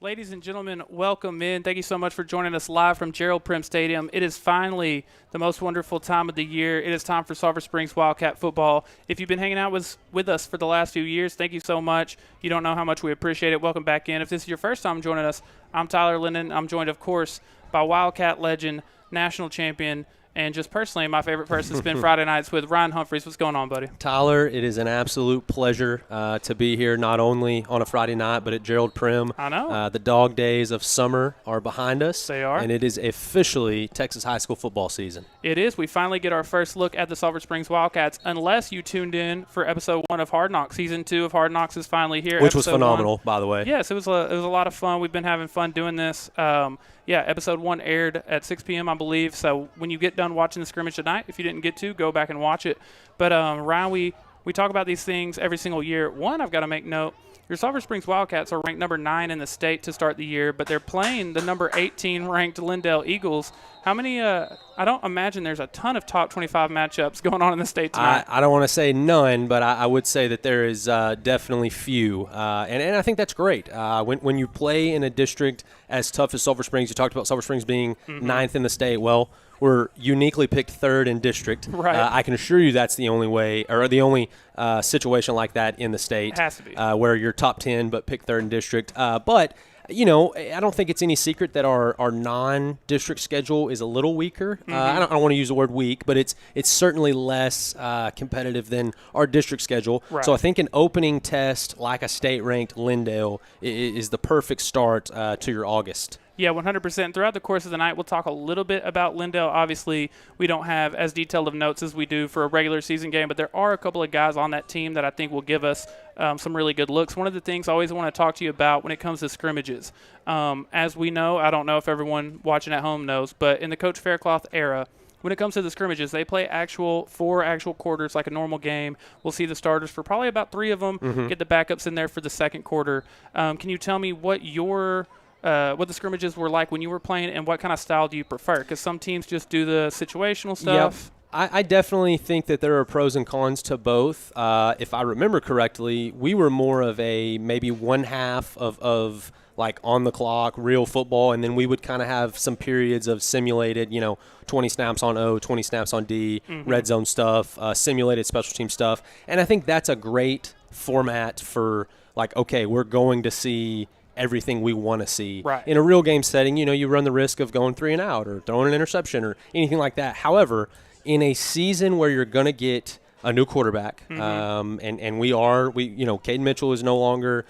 Ladies and gentlemen, welcome in. Thank you so much for joining us live from Gerald Prim Stadium. It is finally the most wonderful time of the year. It is time for Sulphur Springs Wildcat football. If you've been hanging out with us for the last few years, thank you so much. You don't know how much we appreciate it. Welcome back in. If this is your first time joining us, I'm Tyler Linden. I'm joined, of course, by Wildcat legend, national champion, and just personally my favorite person to spend Friday nights with, Ryan Humphreys. What's going on, buddy? Tyler, it is an absolute pleasure to be here, not only on a Friday night, but at Gerald Prim. I know. The dog days of summer are behind us. They are. And it is officially Texas high school football season. It is. We finally get our first look at the Sulphur Springs Wildcats, unless you tuned in for episode 1 of Hard Knocks. Season 2 of Hard Knocks is finally here. Which was phenomenal, by the way. Yes, it was a lot of fun. We've been having fun doing this. Episode 1 aired at 6 p.m., I believe. So when you get done watching the scrimmage tonight, if you didn't get to, go back and watch it. But, Ryan, we talk about these things every single year. One, I've got to make note, your Sulphur Springs Wildcats are ranked number 9 in the state to start the year, but they're playing the number 18 ranked Lindale Eagles. How many I don't imagine there's a ton of top 25 matchups going on in the state tonight. I don't want to say none, but I would say that there is definitely few. And I think that's great. When you play in a district as tough as Sulphur Springs, you talked about Sulphur Springs being 9th in the state. Well, we're uniquely picked 3rd in district. Right. I can assure you that's the only way, or the only situation like that in the state. It has to be. Where you're top 10 but picked 3rd in district. But you know, I don't think it's any secret that our non-district schedule is a little weaker. I don't want to use the word weak, but it's certainly less competitive than our district schedule. Right. So I think an opening test like a state-ranked Lindale is the perfect start to your August. Yeah, 100%. Throughout the course of the night, we'll talk a little bit about Lindale. Obviously, we don't have as detailed of notes as we do for a regular season game, but there are a couple of guys on that team that I think will give us some really good looks. One of the things I always want to talk to you about when it comes to scrimmages, as we know, I don't know if everyone watching at home knows, but in the Coach Faircloth era, when it comes to the scrimmages, they play four actual quarters like a normal game. We'll see the starters for probably about 3 of them, get the backups in there for the second quarter. Can you tell me what the scrimmages were like when you were playing, and what kind of style do you prefer? Because some teams just do the situational stuff. Yep. I definitely think that there are pros and cons to both. If I remember correctly, we were more of a maybe one half of like on the clock, real football, and then we would kind of have some periods of simulated, 20 snaps on O, 20 snaps on D, red zone stuff, simulated special team stuff. And I think that's a great format for like, okay, we're going to see everything we want to see. Right. In a real game setting, you run the risk of going 3 and out or throwing an interception or anything like that. However, in a season where you're going to get a new quarterback, and Caden Mitchell is no longer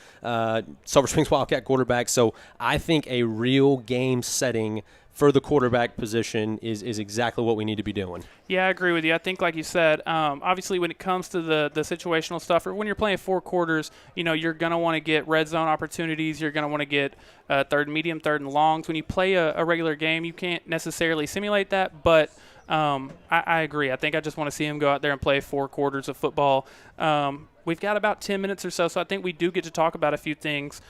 Sulphur Springs Wildcat quarterback, so I think a real game setting for the quarterback position is exactly what we need to be doing. Yeah, I agree with you. I think, like you said, obviously when it comes to the situational stuff, or when you're playing 4 quarters, you're going to want to get red zone opportunities. You're going to want to get third and medium, third and longs. When you play a regular game, you can't necessarily simulate that, but I agree. I think I just want to see him go out there and play 4 quarters of football. We've got about 10 minutes or so I think we do get to talk about a few things.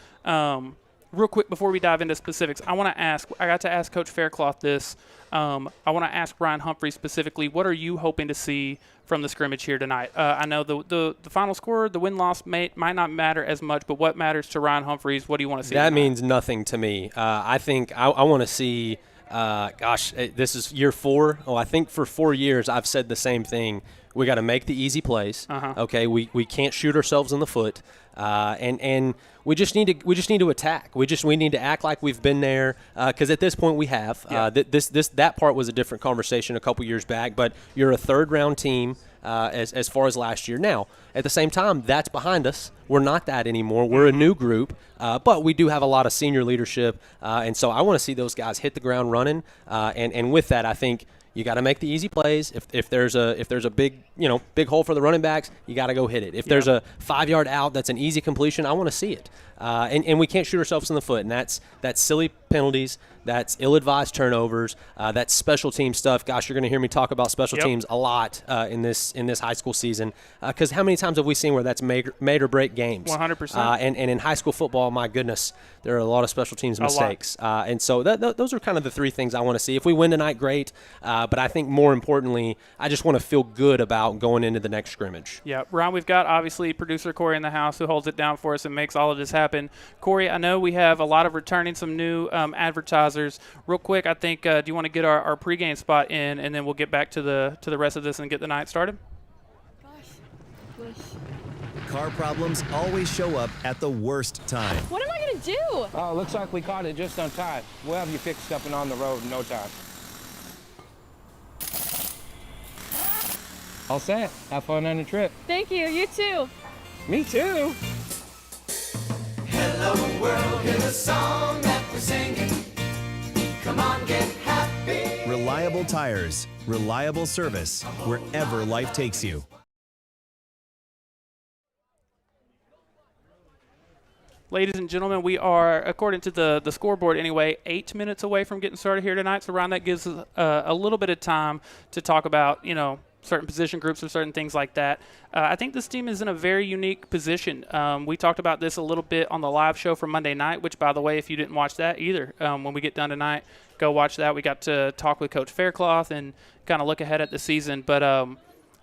Real quick before we dive into specifics, I got to ask Coach Faircloth this. I want to ask Ryan Humphreys specifically, what are you hoping to see from the scrimmage here tonight? I know the final score, the win-loss might not matter as much, but what matters to Ryan Humphreys? What do you want to see That tonight? means nothing to me. I think I want to see this is year 4. I think for 4 years I've said the same thing. We got to make the easy plays. Okay, we can't shoot ourselves in the foot, and we just need to attack. We need to act like we've been there, because at this point we have. Yeah. That part was a different conversation a couple years back, but you're a 3rd round team as far as last year. Now, at the same time, that's behind us. We're not that anymore. We're a new group, but we do have a lot of senior leadership, and so I want to see those guys hit the ground running. And with that, I think you got to make the easy plays. If there's a big hole for the running backs, you got to go hit it. If there's a 5-yard out that's an easy completion, I want to see it. And we can't shoot ourselves in the foot, and that's silly penalties. That's ill-advised turnovers. That's special team stuff. Gosh, you're going to hear me talk about special teams a lot in this high school season. Because how many times have we seen where that's made or break games? 100%. And in high school football, my goodness, there are a lot of special teams mistakes. And so those are kind of the three things I want to see. If we win tonight, great. But I think more importantly, I just want to feel good about going into the next scrimmage. Yeah, Ron, we've got obviously producer Corey in the house who holds it down for us and makes all of this happen. Corey, I know we have a lot of returning, some new advertisers. Real quick, I think, do you want to get our pregame spot in, and then we'll get back to the rest of this and get the night started? Gosh, Car problems always show up at the worst time. what am I going to do? Oh, looks like we caught it just on time. We'll have you fixed up and on the road in no time. All set. Have fun on the trip. Thank you. You too. Me too. Hello world, hear the song that we're singing. Come on, get happy. Reliable tires, reliable service, wherever life takes you. Ladies and gentlemen, we are, according to the scoreboard anyway, 8 minutes away from getting started here tonight. So, Ron, that gives us a little bit of time to talk about, certain position groups or certain things like that. I think this team is in a very unique position. We talked about this a little bit on the live show from Monday night, which, by the way, if you didn't watch that either, when we get done tonight, go watch that. We got to talk with Coach Faircloth and kind of look ahead at the season. But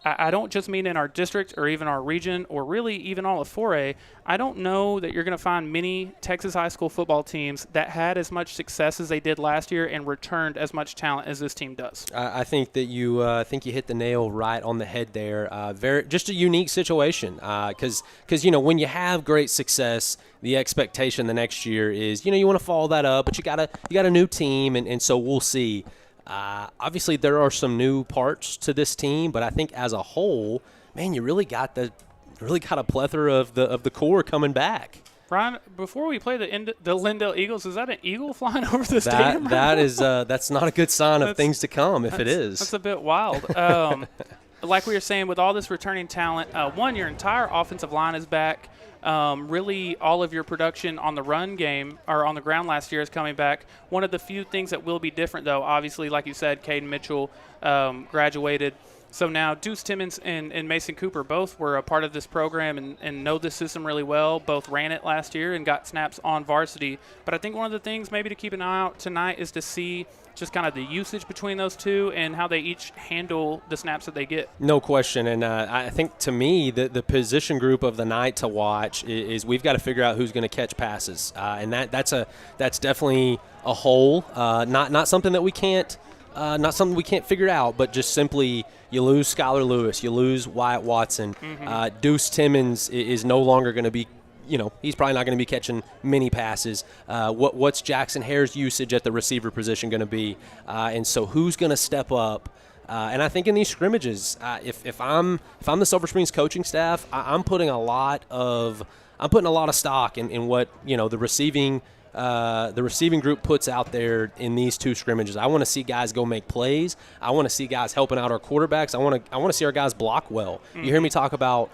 I don't just mean in our district or even our region or really even all of 4A. I don't know that you're going to find many Texas high school football teams that had as much success as they did last year and returned as much talent as this team does. I think that you hit the nail right on the head there. Just a unique situation because when you have great success, the expectation the next year is you want to follow that up, but you got a new team, and so we'll see. Obviously, there are some new parts to this team, but I think as a whole, man, you really got a plethora of the core coming back. Brian, before we play the Lindale Eagles, is that an eagle flying over the stadium? That's not a good sign of things to come. If it is, that's a bit wild. Like we were saying, with all this returning talent, your entire offensive line is back. Really, all of your production on the run game or on the ground last year is coming back. One of the few things that will be different, though, obviously, like you said, Caden Mitchell graduated. So now Deuce Timmons and Mason Cooper both were a part of this program and know this system really well. Both ran it last year and got snaps on varsity. But I think one of the things maybe to keep an eye out tonight is to see just kind of the usage between those two and how they each handle the snaps that they get. No question. And I think, to me, the position group of the night to watch is we've got to figure out who's going to catch passes. And that's definitely a hole, not something that we can't not something we can't figure out, but just simply you lose Skylar Lewis, you lose Wyatt Watson. Deuce Timmons is no longer going to be, he's probably not going to be catching many passes. What's Jackson Hare's usage at the receiver position going to be? And so who's going to step up? And I think in these scrimmages, if I'm the Sulphur Springs coaching staff, I'm putting a lot of stock in what the receiving group puts out there in these two scrimmages. I want to see guys go make plays. I want to see guys helping out our quarterbacks. I want to see our guys block well. You hear me talk about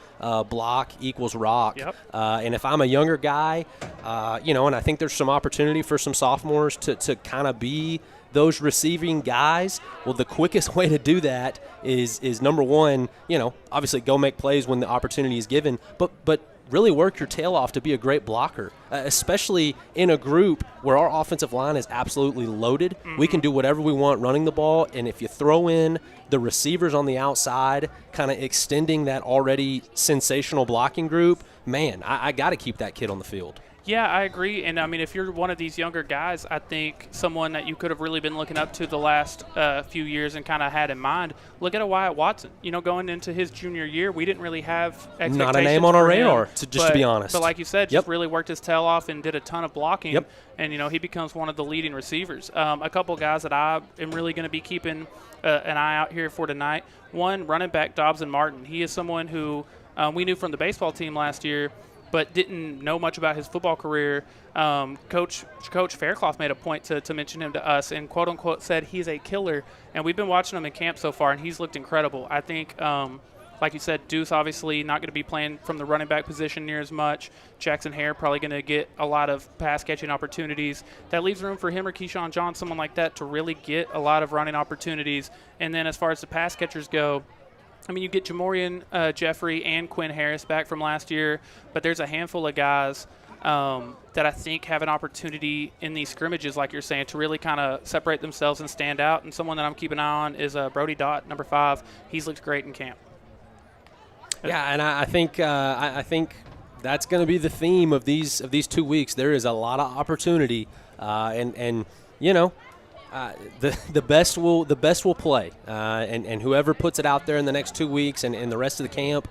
block equals rock. Yep. And if I'm a younger guy, and I think there's some opportunity for some sophomores to kind of be those receiving guys. Well, the quickest way to do that is number one, obviously go make plays when the opportunity is given, but really work your tail off to be a great blocker, especially in a group where our offensive line is absolutely loaded. We can do whatever we want running the ball, and if you throw in the receivers on the outside, kind of extending that already sensational blocking group, man, I got to keep that kid on the field. Yeah, I agree. And, I mean, if you're one of these younger guys, I think someone that you could have really been looking up to the last few years and kind of had in mind, look at a Wyatt Watson. Going into his junior year, we didn't really have expectations. Not a name on our radar, to be honest. But like you said, just really worked his tail off and did a ton of blocking. Yep. And, he becomes one of the leading receivers. A couple guys that I am really going to be keeping an eye out here for tonight. One, running back Dobson Martin. He is someone who we knew from the baseball team last year, but didn't know much about his football career. Coach Faircloth made a point to mention him to us and, quote-unquote, said he's a killer. And we've been watching him in camp so far, and he's looked incredible. I think, like Like you said, Deuce obviously not going to be playing from the running back position near as much. Jackson Hare probably going to get a lot of pass catching opportunities. That leaves room for him or Keyshawn John, someone like that, to really get a lot of running opportunities. And then as far as the pass catchers go, I mean, you get Jamorian Jeffrey and Quinn Harris back from last year, but there's a handful of guys that I think have an opportunity in these scrimmages, like you're saying, to really kind of separate themselves and stand out. And someone that I'm keeping an eye on is Brody Dott, number 5. He's looked great in camp. Yeah, and I think that's going to be the theme of these 2 weeks. There is a lot of opportunity, and you know, the best will play, and whoever puts it out there in the next 2 weeks and the rest of the camp,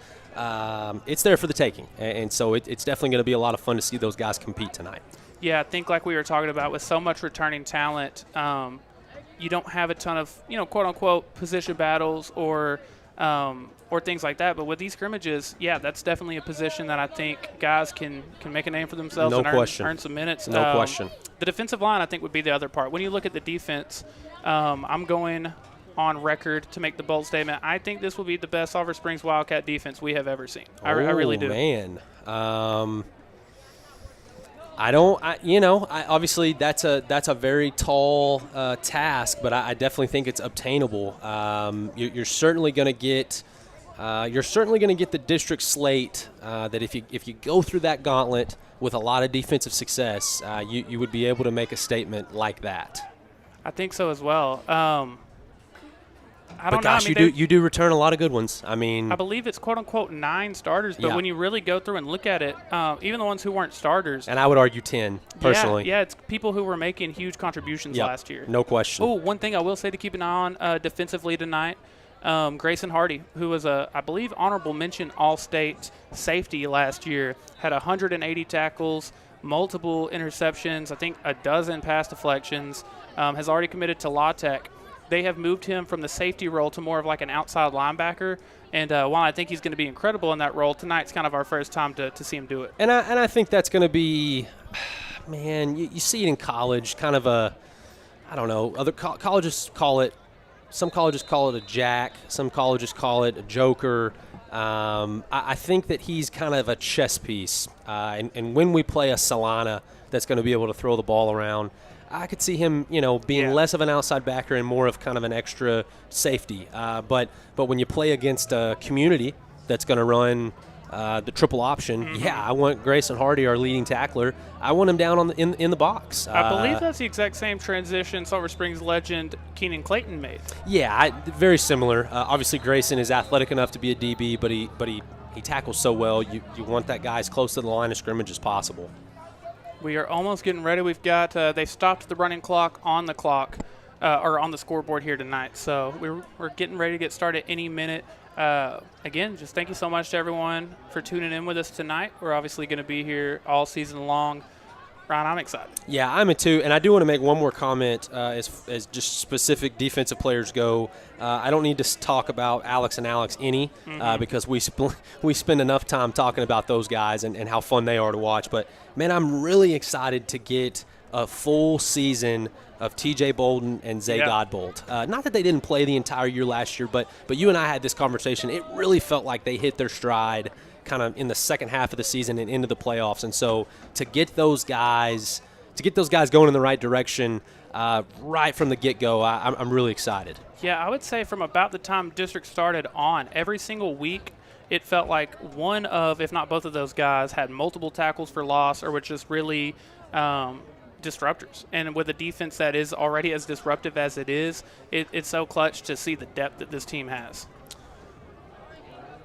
it's there for the taking. And so it's definitely going to be a lot of fun to see those guys compete tonight. Yeah, I think like we were talking about, with so much returning talent, you don't have a ton of, quote unquote position battles or things like that. But with these scrimmages, yeah, that's definitely a position that I think guys can make a name for themselves and earn some minutes. No question. The defensive line, I think, would be the other part. When you look at the defense, I'm going on record to make the bold statement. I think this will be the best Sulphur Springs Wildcat defense we have ever seen. I really do. Man. Obviously that's a very tall task, but I definitely think it's obtainable. You're certainly going to get the district slate that if you go through that gauntlet with a lot of defensive success, you would be able to make a statement like that. I think so as well. I don't but gosh, know. I mean, you do return a lot of good ones. I mean, I believe it's quote unquote 9 starters, but when you really go through and look at it, even the ones who weren't starters, and I would argue 10 personally. Yeah, it's people who were making huge contributions last year. No question. Oh, one thing I will say to keep an eye on defensively tonight, Grayson Hardy, who was I believe honorable mention All-State safety last year, had 180 tackles, multiple interceptions, I think a dozen pass deflections, has already committed to La Tech. They have moved him from the safety role to more of like an outside linebacker. And while I think he's going to be incredible in that role, tonight's kind of our first time to see him do it. And I think that's going to be, man, you see it in college, kind of I don't know, other colleges call it, some colleges call it a jack, some colleges call it a joker. I think that he's kind of a chess piece. And when we play a Solana that's going to be able to throw the ball around, I could see him, being less of an outside backer and more of kind of an extra safety. But when you play against a community that's going to run the triple option, I want Grayson Hardy, our leading tackler. I want him down in the box. I believe that's the exact same transition Sulphur Springs legend Keenan Clayton made. Yeah, very similar. Obviously, Grayson is athletic enough to be a DB, but he tackles so well. You want that guy as close to the line of scrimmage as possible. We are almost getting ready. We've got they've stopped the running clock on the scoreboard here tonight. So we're getting ready to get started any minute. Again, just thank you so much to everyone for tuning in with us tonight. We're obviously going to be here all season long. Ryan, I'm excited. Yeah, I'm too. And I do want to make one more comment as just specific defensive players go. I don't need to talk about Alex and Alex any because we spend enough time talking about those guys and how fun they are to watch. But, man, I'm really excited to get a full season of TJ Bolden and Zay Godbolt. Not that they didn't play the entire year last year, but you and I had this conversation. It really felt like they hit their stride kind of in the second half of the season and into the playoffs. And so to get those guys going in the right direction right from the get-go, I'm really excited. Yeah, I would say from about the time district started on, every single week it felt like one of, if not both of those guys, had multiple tackles for loss or were just really disruptors. And with a defense that is already as disruptive as it is, it's so clutch to see the depth that this team has.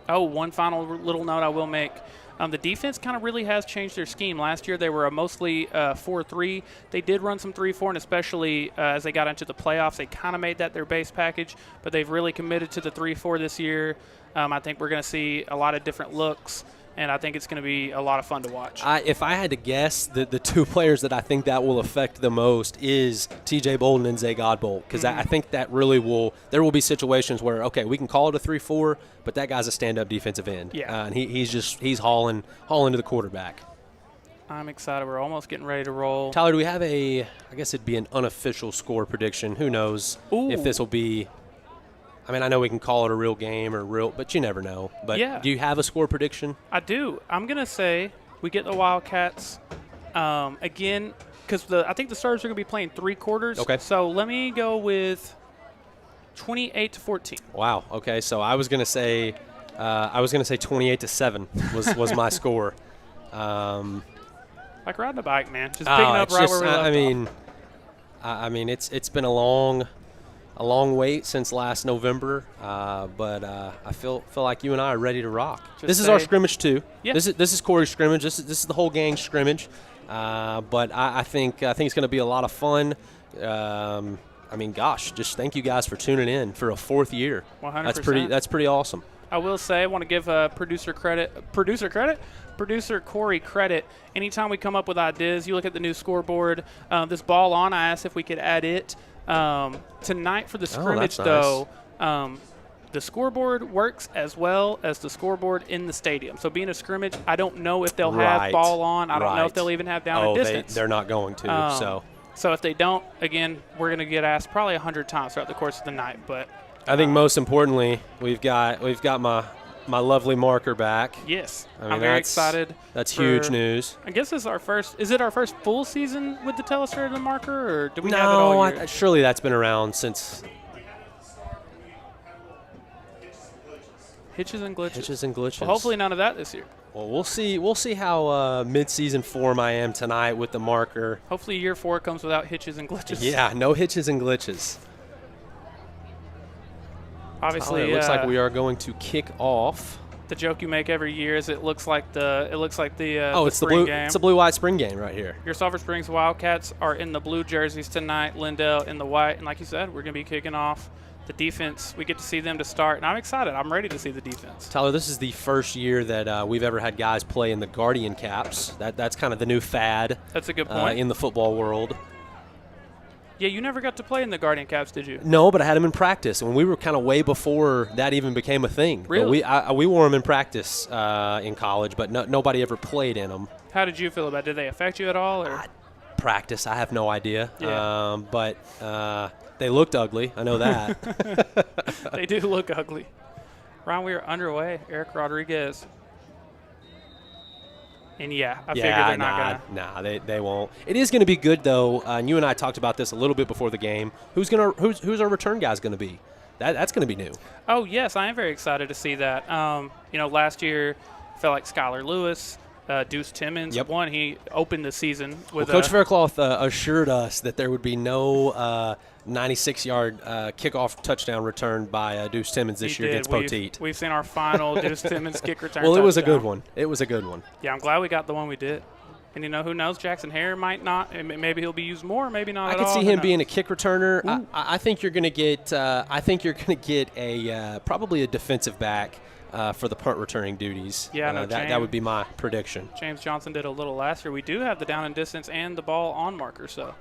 Oh, one final little note I will make. The defense kind of really has changed their scheme. Last year they were a mostly 4-3. They did run some 3-4, and especially as they got into the playoffs, they kind of made that their base package, but they've really committed to the 3-4 this year. I think we're going to see a lot of different looks, and I think it's going to be a lot of fun to watch. If I had to guess, the two players that I think that will affect the most is TJ Bolden and Zay Godbolt, because I think that really there will be situations where, okay, we can call it a 3-4, but that guy's a stand-up defensive end. Yeah. And he's hauling to the quarterback. I'm excited. We're almost getting ready to roll. Tyler, do we have I guess it'd be an unofficial score prediction. Who knows if this will be – I mean, I know we can call it a real game but you never know. But Yeah. do you have a score prediction? I do. I'm going to say we get the Wildcats again because I think the starters are going to be playing 3 quarters. Okay. So let me go with 28-14. Wow. Okay. So I was gonna say 28-7 was my score. Like riding a bike, man. Just picking up right where we left off. I mean, it's been a long wait since last November, but I feel like you and I are ready to rock. This is our scrimmage too. Yeah. This is Corey's scrimmage. This is the whole gang's scrimmage. But I think it's going to be a lot of fun. I mean, gosh, just thank you guys for tuning in for a 4th year. 100%. That's pretty awesome. I will say, I want to give producer Corey credit. Anytime we come up with ideas, you look at the new scoreboard. This ball on, I asked if we could add it. Tonight for the scrimmage, though, the scoreboard works as well as the scoreboard in the stadium. So being a scrimmage, I don't know if they'll have ball on. I don't know if they'll even have down and distance. They're not going to. So if they don't, again, we're going to get asked probably 100 times throughout the course of the night. But I think most importantly, we've got my lovely marker back. Yes, I mean, I'm very excited. That's huge news. I guess this is our first. Is it our first full season with the Telestrator marker, or do we have it all year? Surely that's been around since. Hitches and glitches. Well, hopefully none of that this year. Well, we'll see how mid-season form I am tonight with the marker. Hopefully year 4 comes without hitches and glitches. Yeah, no hitches and glitches. Obviously, it looks like we are going to kick off. The joke you make every year is it looks like the it's the blue game. It's the blue-white spring game right here. Your Sulphur Springs Wildcats are in the blue jerseys tonight. Lindale in the white, and like you said, we're going to be kicking off the defense. We get to see them to start, and I'm excited. I'm ready to see the defense. Tyler, this is the first year that we've ever had guys play in the Guardian caps. That's kind of the new fad. That's a good point. In the football world. Yeah, you never got to play in the Guardian caps, did you? No, but I had them in practice, and we were kind of way before that even became a thing. Really? But we wore them in practice in college, but nobody ever played in them. How did you feel about it? Did they affect you at all? Or? Practice, I have no idea. Yeah. But they looked ugly. I know that. They do look ugly. Ron, we are underway. Eric Rodriguez. And, I figure they're not going to. Nah, they won't. It is going to be good, though, and you and I talked about this a little bit before the game. Who's our return guys going to be? That's going to be new. Oh, yes, I am very excited to see that. Last year, felt like Skylar Lewis, Deuce Timmons. Yep. He opened the season with Coach Faircloth assured us that there would be no 96-yard kickoff touchdown return by Deuce Timmons this year against Poteet. We've seen our final Deuce Timmons kick return Well, touchdown. it was a good one. It was a good one. Yeah, I'm glad we got the one we did. And, who knows? Jackson Hare might not. Maybe he'll be used more, maybe not at all. I could see him being a kick returner. I think you're going to get a probably a defensive back for the punt returning duties. Yeah, that would be my prediction. James Johnson did a little last year. We do have the down and distance and the ball on marker, so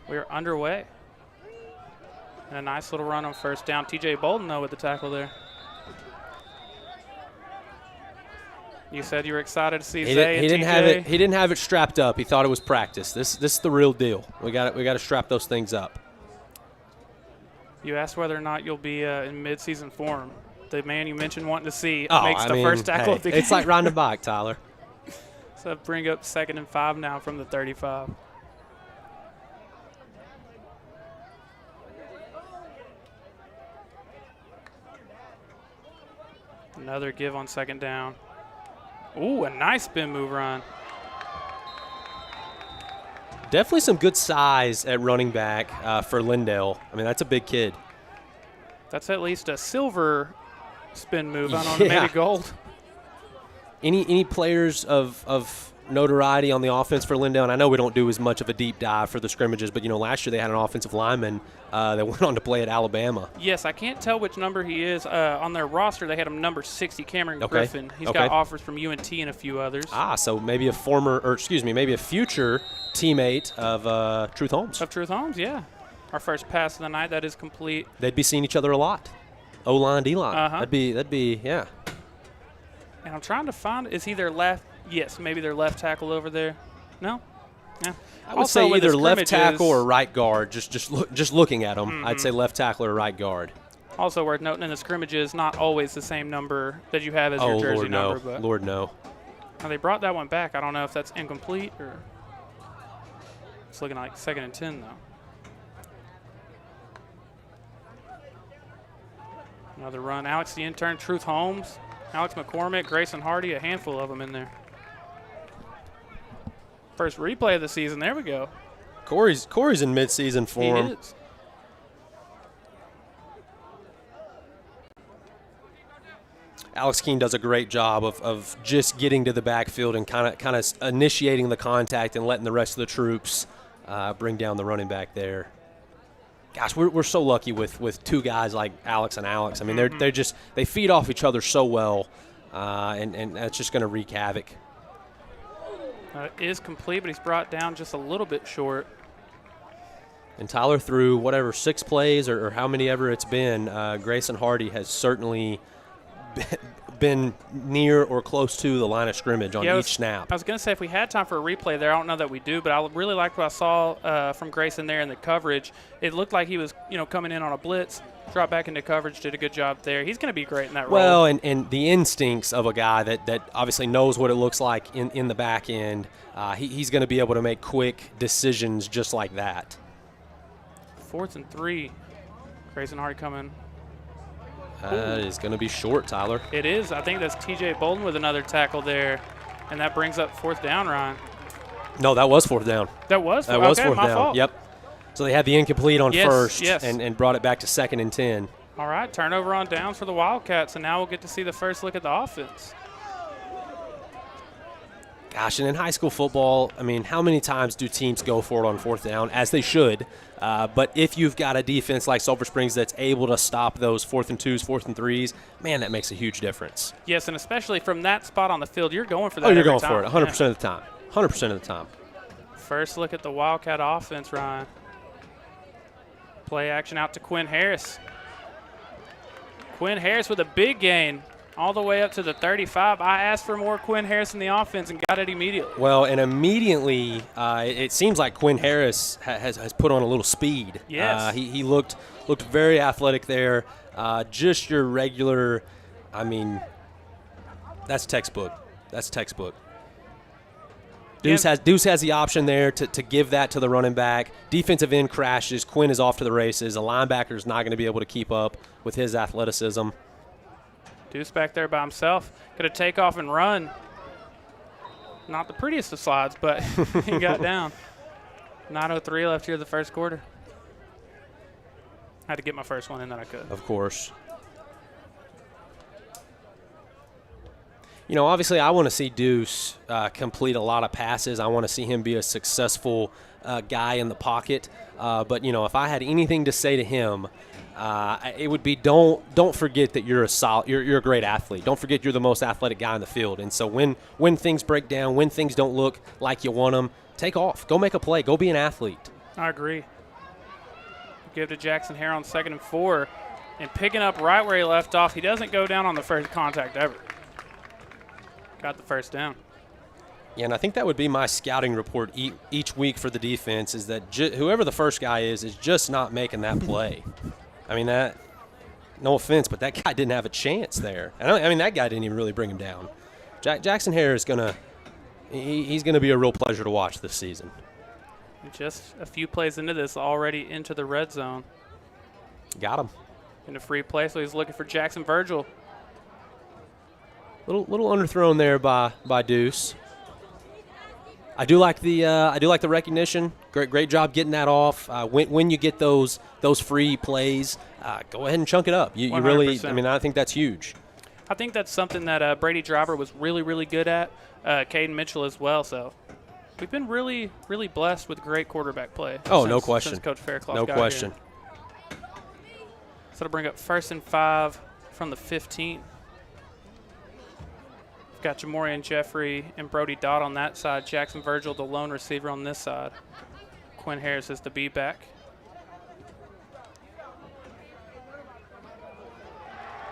we're underway. And a nice little run on first down. T.J. Bolden, though, with the tackle there. You said you were excited to see Zay and TJ. He didn't have it strapped up. He thought it was practice. This is the real deal. We got to strap those things up. You asked whether or not you'll be in mid-season form. The man you mentioned wanting to see makes the first tackle of the game. It's like riding a bike, Tyler. So bring up 2nd and 5 now from the 35. Another give on 2nd down. Ooh, a nice spin move run. Definitely some good size at running back for Lindale. I mean, that's a big kid. That's at least a silver spin move. I don't know, maybe gold. Any players of notoriety on the offense for Lindale? And I know we don't do as much of a deep dive for the scrimmages, but last year they had an offensive lineman that went on to play at Alabama. Yes, I can't tell which number he is. On their roster, they had him number 60, Cameron Griffin. He's got offers from UNT and a few others. So maybe maybe a future teammate of Truth Holmes. Of Truth Holmes, yeah. Our first pass of the night, that is complete. They'd be seeing each other a lot. O-line, D-line. That'd be, yeah. And I'm trying to find, is he their left? Yes, maybe their left tackle over there. No? Yeah. I would say either left tackle or right guard. Just looking at them, I'd say left tackle or right guard. Also worth noting in the scrimmages, not always the same number that you have as your jersey Lord, number. no. But Lord, no. now they brought that one back. I don't know if that's incomplete or it's looking like 2nd and 10 though. Another run. Alex the intern, Truth Holmes, Alex McCormick, Grayson Hardy, a handful of them in there. First replay of the season. There we go. Corey's in midseason form. He is. Alex Keene does a great job of just getting to the backfield and kind of initiating the contact and letting the rest of the troops bring down the running back there. Gosh, we're so lucky with two guys like Alex and Alex. I mean, they feed off each other so well, and that's just going to wreak havoc. Is complete, but he's brought down just a little bit short. And Tyler, through whatever 6 plays or how many ever it's been, Grayson Hardy has certainly been near or close to the line of scrimmage on each snap. I was going to say if we had time for a replay there, I don't know that we do, but I really liked what I saw from Grayson there in the coverage. It looked like he was, coming in on a blitz, dropped back into coverage, did a good job there. He's going to be great in that role. Well, and the instincts of a guy that obviously knows what it looks like in the back end, he's going to be able to make quick decisions just like that. 4th and 3. Grayson Hardy coming. That is going to be short, Tyler. It is. I think that's T.J. Bolden with another tackle there, and that brings up 4th down, Ryan. No, that was 4th down. That was? That was okay, 4th my down. fault. Yep. So they had the incomplete on first yes. and brought it back to 2nd and 10. All right, turnover on downs for the Wildcats, and now we'll get to see the first look at the offense. Gosh, and in high school football, I mean, how many times do teams go for it on 4th down? As they should. But if you've got a defense like Sulphur Springs that's able to stop those 4th and 2s, 4th and 3s, man, that makes a huge difference. Yes, and especially from that spot on the field, you're going for that. Oh, you're every going time. for it 100% of the time. 100% of the time. First look at the Wildcat offense, Ryan. Play action out to Quinn Harris. Quinn Harris with a big gain all the way up to the 35. I asked for more Quinn Harris in the offense and got it immediately. Well, and immediately it seems like Quinn Harris has put on a little speed. Yes. He looked very athletic there. Just your regular, I mean, that's textbook. That's textbook. Deuce has the option there to give that to the running back. Defensive end crashes. Quinn is off to the races. A linebacker is not going to be able to keep up with his athleticism. Deuce back there by himself. Going to take off and run. Not the prettiest of slides, but he got down. 9:03 left here the first quarter. Had to get my first one in that I could. Of course. Obviously I want to see Deuce complete a lot of passes. I want to see him be a successful guy in the pocket. But, if I had anything to say to him, it would be don't forget that you're a great athlete. Don't forget you're the most athletic guy in the field. And so when things break down, when things don't look like you want them, take off. Go make a play. Go be an athlete. I agree. Give to Jackson Hare on 2nd and 4. And picking up right where he left off, he doesn't go down on the first contact ever. Got the first down. Yeah, and I think that would be my scouting report each week for the defense is that whoever the first guy is just not making that play. I mean, no offense, but that guy didn't have a chance there. That guy didn't even really bring him down. Jackson Hare is he's going to be a real pleasure to watch this season. Just a few plays into this, already into the red zone. Got him. In a free play, so he's looking for Jackson Virgil. Little underthrown there by Deuce. I do like the recognition. Great job getting that off. When you get those free plays, go ahead and chunk it up. You really, I think that's huge. I think that's something that Brady Driver was really, really good at. Caden Mitchell as well. So we've been really, really blessed with great quarterback play. No question. Since Coach Fairclough No got question. Here. So to bring up 1st and 5 from the 15. Got Jamorian Jeffrey and Brody Dodd on that side. Jackson Virgil, the lone receiver on this side. Quinn Harris is the B-back.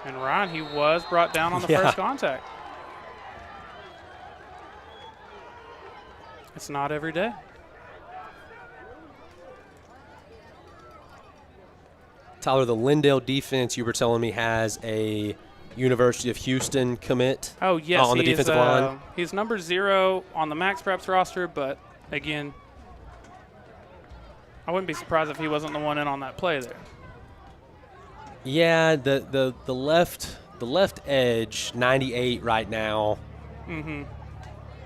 And Ryan, he was brought down on the first contact. It's not every day. Tyler, the Lindale defense, you were telling me, has a University of Houston commit. Oh, yes. On the defensive line. He's number 0 on the Max Preps roster, but, again, I wouldn't be surprised if he wasn't the one in on that play there. Yeah, the left edge, 98 right now. Mm-hmm.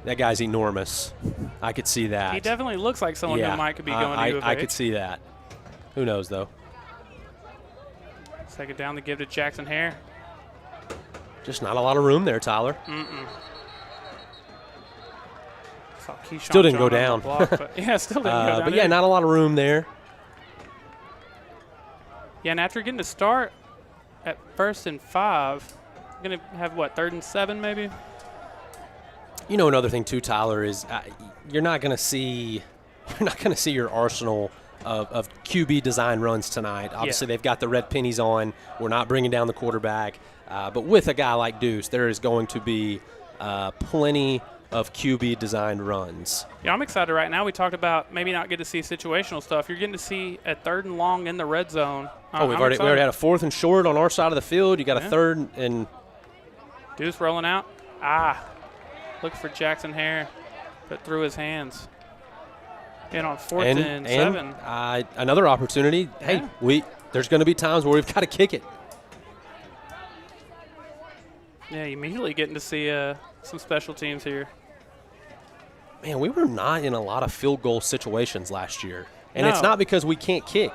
That guy's enormous. I could see that. He definitely looks like someone who might could be going to U of I H. could see that. Who knows, though? Second down to give to Jackson Hare. Just not a lot of room there, Tyler. Saw Keyshawn Still didn't go John on down. the block, but yeah, still didn't go down. But yeah, not a lot of room there. Yeah, and after getting to start at 1st and 5, going to have, what, 3rd and 7 maybe? You know, another thing too, Tyler, is you're not going to see your arsenal of QB design runs tonight. Obviously, they've got the red pennies on. We're not bringing down the quarterback. But with a guy like Deuce, there is going to be plenty of QB designed runs. Yeah, I'm excited right now. We talked about maybe not get to see situational stuff. You're getting to see a 3rd and long in the red zone. We already had a 4th and short on our side of the field. You got a 3rd and Deuce rolling out. Look for Jackson Hare, but through his hands. And on 4th and 7. Another opportunity. Yeah. Hey, there's going to be times where we've got to kick it. Yeah, immediately getting to see some special teams here. Man, we were not in a lot of field goal situations last year. And No. it's not because we can't kick.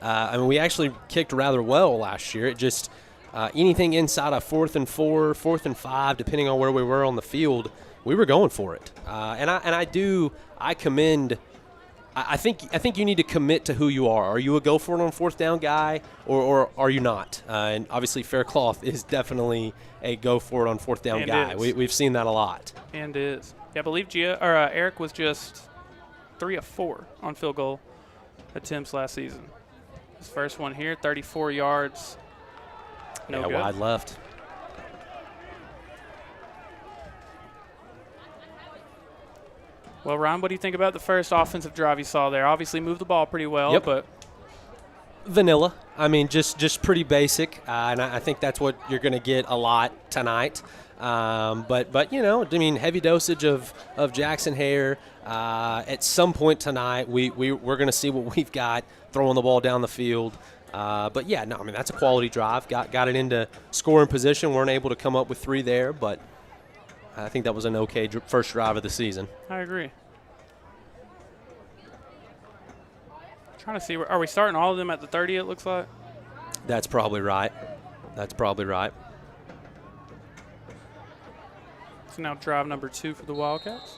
We actually kicked rather well last year. It just anything inside of 4th and 4, 4th and 5, depending on where we were on the field, we were going for it. I commend. I think you need to commit to who you are. Are you a go for it on 4th down guy, or are you not? And obviously, Faircloth is definitely a go for it on 4th down guy. We've seen that a lot. And is. Yeah, I believe Eric was just 3 of 4 on field goal attempts last season. His first one here, 34 yards. No good. Wide left. Well, Ron, what do you think about the first offensive drive you saw there? Obviously moved the ball pretty well, but vanilla. I mean, just pretty basic, and I think that's what you're going to get a lot tonight. But you know, I mean, heavy dosage of Jackson Hare. At some point tonight, we're going to see what we've got throwing the ball down the field. But yeah, no, I mean, that's a quality drive. Got it into scoring position. Weren't able to come up with 3 there, but I think that was an okay first drive of the season. I agree. Trying to see, are we starting all of them at the 30, it looks like? That's probably right. So now drive number 2 for the Wildcats.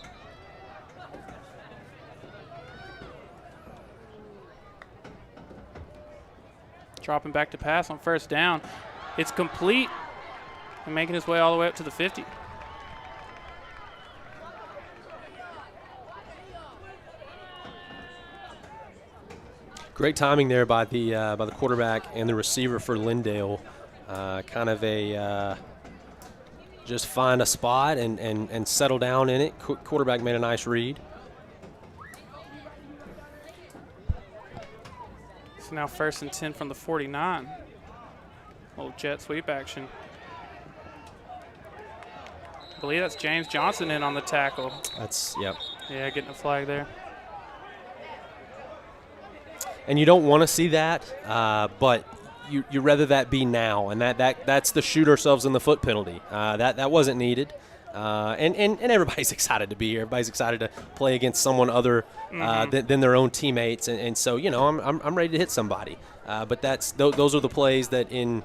Dropping back to pass on 1st down. It's complete and making his way all the way up to the 50. Great timing there by the quarterback and the receiver for Lindale. Kind of a just find a spot and settle down in it. Quarterback made a nice read. So now 1st and 10 from the 49. Little jet sweep action. I believe that's James Johnson in on the tackle. Yep. Yeah, getting a flag there. And you don't want to see that, but you rather that be now, and that's the shoot ourselves in the foot penalty. That wasn't needed, and everybody's excited to be here. Everybody's excited to play against someone other than their own teammates, and so you know I'm ready to hit somebody. But those are the plays that in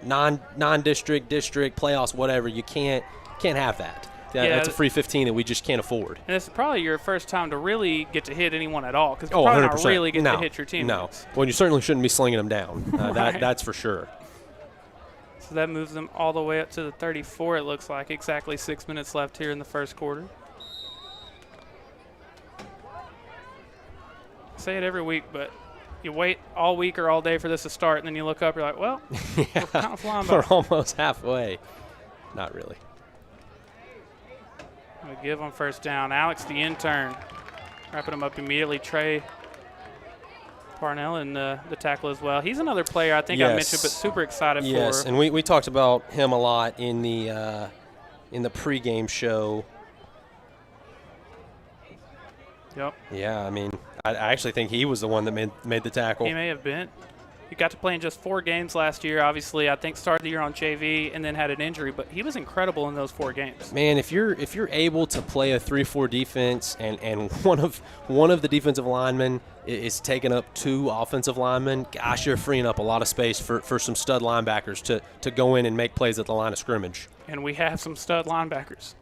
non-district, district playoffs, whatever, you can't have that. That's a free 15 that we just can't afford. And it's probably your first time to really get to hit anyone at all, because you're probably 100%. not really getting to hit your teammates. No. Well, you certainly shouldn't be slinging them down. That's for sure. So that moves them all the way up to the 34, it looks like. Exactly 6 minutes left here in the first quarter. I say it every week, but you wait all week or all day for this to start, and then you look up, you're like, well, we're kind of flying by. We're almost halfway. Not really. We give on 1st down. Alex, the intern, wrapping him up immediately. Trey Parnell in the tackle as well. He's another player I think I Yes. mentioned, but super excited Yes, for. and we talked about him a lot in the pregame show. Yep. Yeah, I mean, I actually think he was the one that made the tackle. He may have been. He got to play in just 4 games last year. Obviously, I think started the year on JV and then had an injury, but he was incredible in those 4 games. Man, if you're able to play a 3-4 defense and one of the defensive linemen is taking up 2 offensive linemen, gosh, you're freeing up a lot of space for some stud linebackers to go in and make plays at the line of scrimmage. And we have some stud linebackers.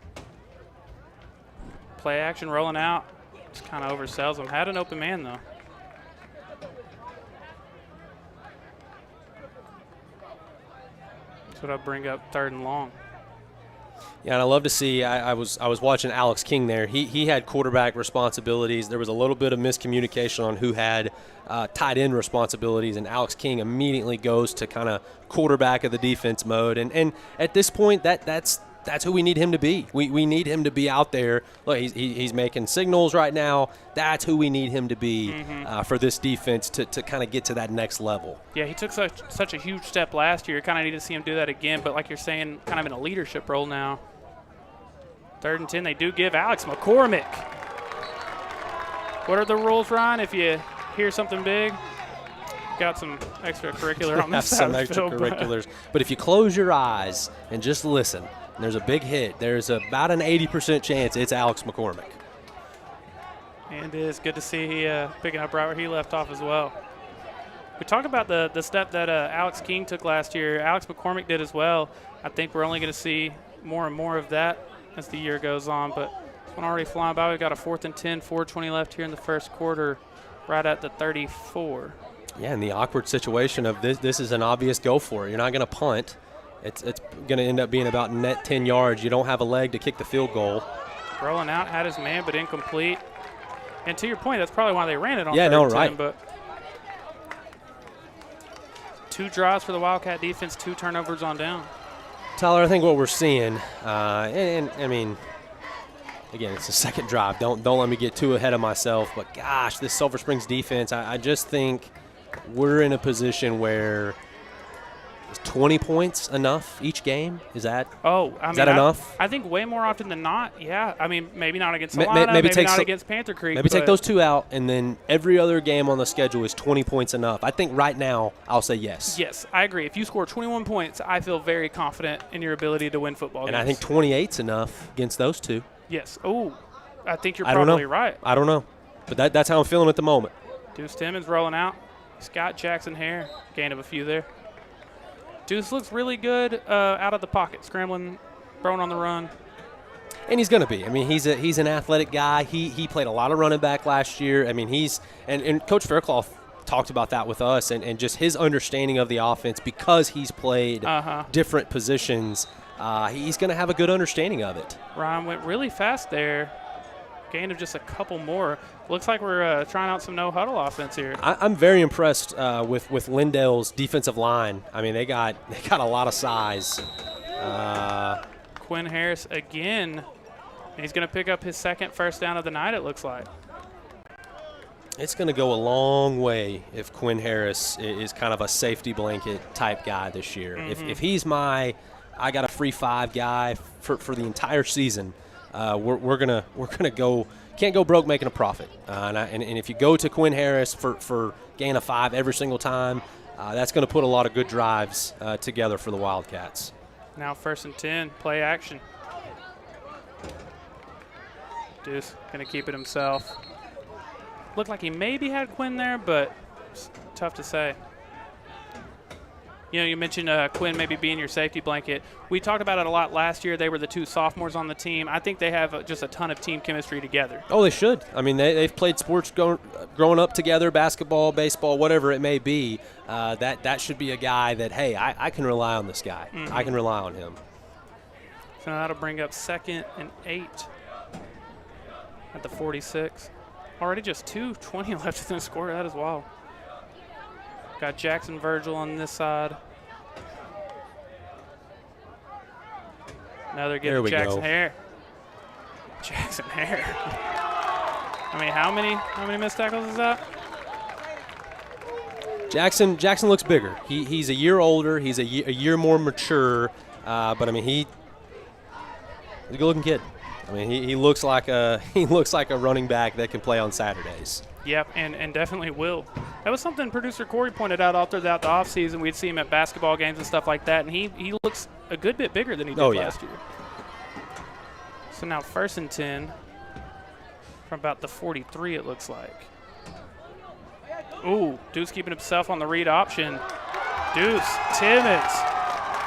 Play action rolling out. Just kind of oversells him. Had an open man, though. That's what I bring up 3rd and long. Yeah, and I love to see. I was watching Alex King there. He had quarterback responsibilities. There was a little bit of miscommunication on who had tight end responsibilities, and Alex King immediately goes to kind of quarterback of the defense mode. And at this point, that's who we need him to be. We need him to be out there. Look, he's making signals right now. That's who we need him to be for this defense to kind of get to that next level. Yeah, he took such a huge step last year. Kind of need to see him do that again, but like you're saying, kind of in a leadership role now. 3rd and 10, they do give Alex McCormick. What are the rules, Ryan, if you hear something big? Got some extracurricular on Have this side some of the field, extracurriculars. But if you close your eyes and just listen, and there's a big hit, there's about an 80% chance it's Alex McCormick. And it's good to see he picking up right where he left off as well. We talk about the step that Alex King took last year. Alex McCormick did as well. I think we're only going to see more and more of that as the year goes on. But this one already flying by. We've got a 4th and 10, 4:20 left here in the first quarter, right at the 34. Yeah, in the awkward situation of this is an obvious go for it. You're not going to punt. It's going to end up being about net 10 yards. You don't have a leg to kick the field goal. Rolling out, had his man, but incomplete. And to your point, that's probably why they ran it on 3rd and and 10, right. But 2 drives for the Wildcat defense, 2 turnovers on down. Tyler, I think what we're seeing, and I mean, again, it's the 2nd drive. Don't let me get too ahead of myself. But gosh, this Sulphur Springs defense, I just think we're in a position where is 20 points enough each game? Is that enough? I think way more often than not, yeah. I mean, maybe not against Solana, maybe maybe not against Panther Creek. Maybe take those 2 out, and then every other game on the schedule is 20 points enough. I think right now I'll say yes. Yes, I agree. If you score 21 points, I feel very confident in your ability to win football games. And I think 28's enough against those 2. Yes. Oh, I think you're probably right. I don't know. But that's how I'm feeling at the moment. Deuce Timmons rolling out. Scott Jackson Hare, gain of a few there. Deuce looks really good out of the pocket, scrambling, throwing on the run. And he's going to be. I mean, he's an athletic guy. He played a lot of running back last year. I mean, and Coach Fairclough talked about that with us and just his understanding of the offense because he's played different positions. He's going to have a good understanding of it. Ryan went really fast there. Gain of just a couple more. Looks like we're trying out some no-huddle offense here. I'm very impressed with Lindale's defensive line. I mean, they got a lot of size. Quinn Harris again. And he's going to pick up his 2nd first down of the night, it looks like. It's going to go a long way if Quinn Harris is kind of a safety blanket type guy this year. If he's I got a free 5 guy for the entire season, we're gonna go. Can't go broke making a profit. And if you go to Quinn Harris for gain of 5 every single time, that's going to put a lot of good drives together for the Wildcats. Now 1st and 10, play action. Deuce going to keep it himself. Looked like he maybe had Quinn there, but it's tough to say. You know, you mentioned Quinn maybe being your safety blanket. We talked about it a lot last year. They were the 2 sophomores on the team. I think they have just a ton of team chemistry together. Oh, they should. I mean, they've played sports growing up together, basketball, baseball, whatever it may be. That should be a guy that, hey, I can rely on this guy. I can rely on him. So that'll bring up 2nd and 8 at the 46. Already just 2:20 left in the score. That is wild. Got Jackson Virgil on this side. Now they're getting Jackson Hare. Jackson Hare. I mean, how many missed tackles is that? Jackson looks bigger. He's a year older. He's a year more mature. But I mean, he's a good-looking kid. I mean, he looks like a running back that can play on Saturdays. Yep, and definitely will. That was something producer Corey pointed out all throughout the offseason. We'd see him at basketball games and stuff like that, and he looks a good bit bigger than he did last year. So now 1st and 10 from about the 43, it looks like. Ooh, Deuce keeping himself on the read option. Deuce Timmons,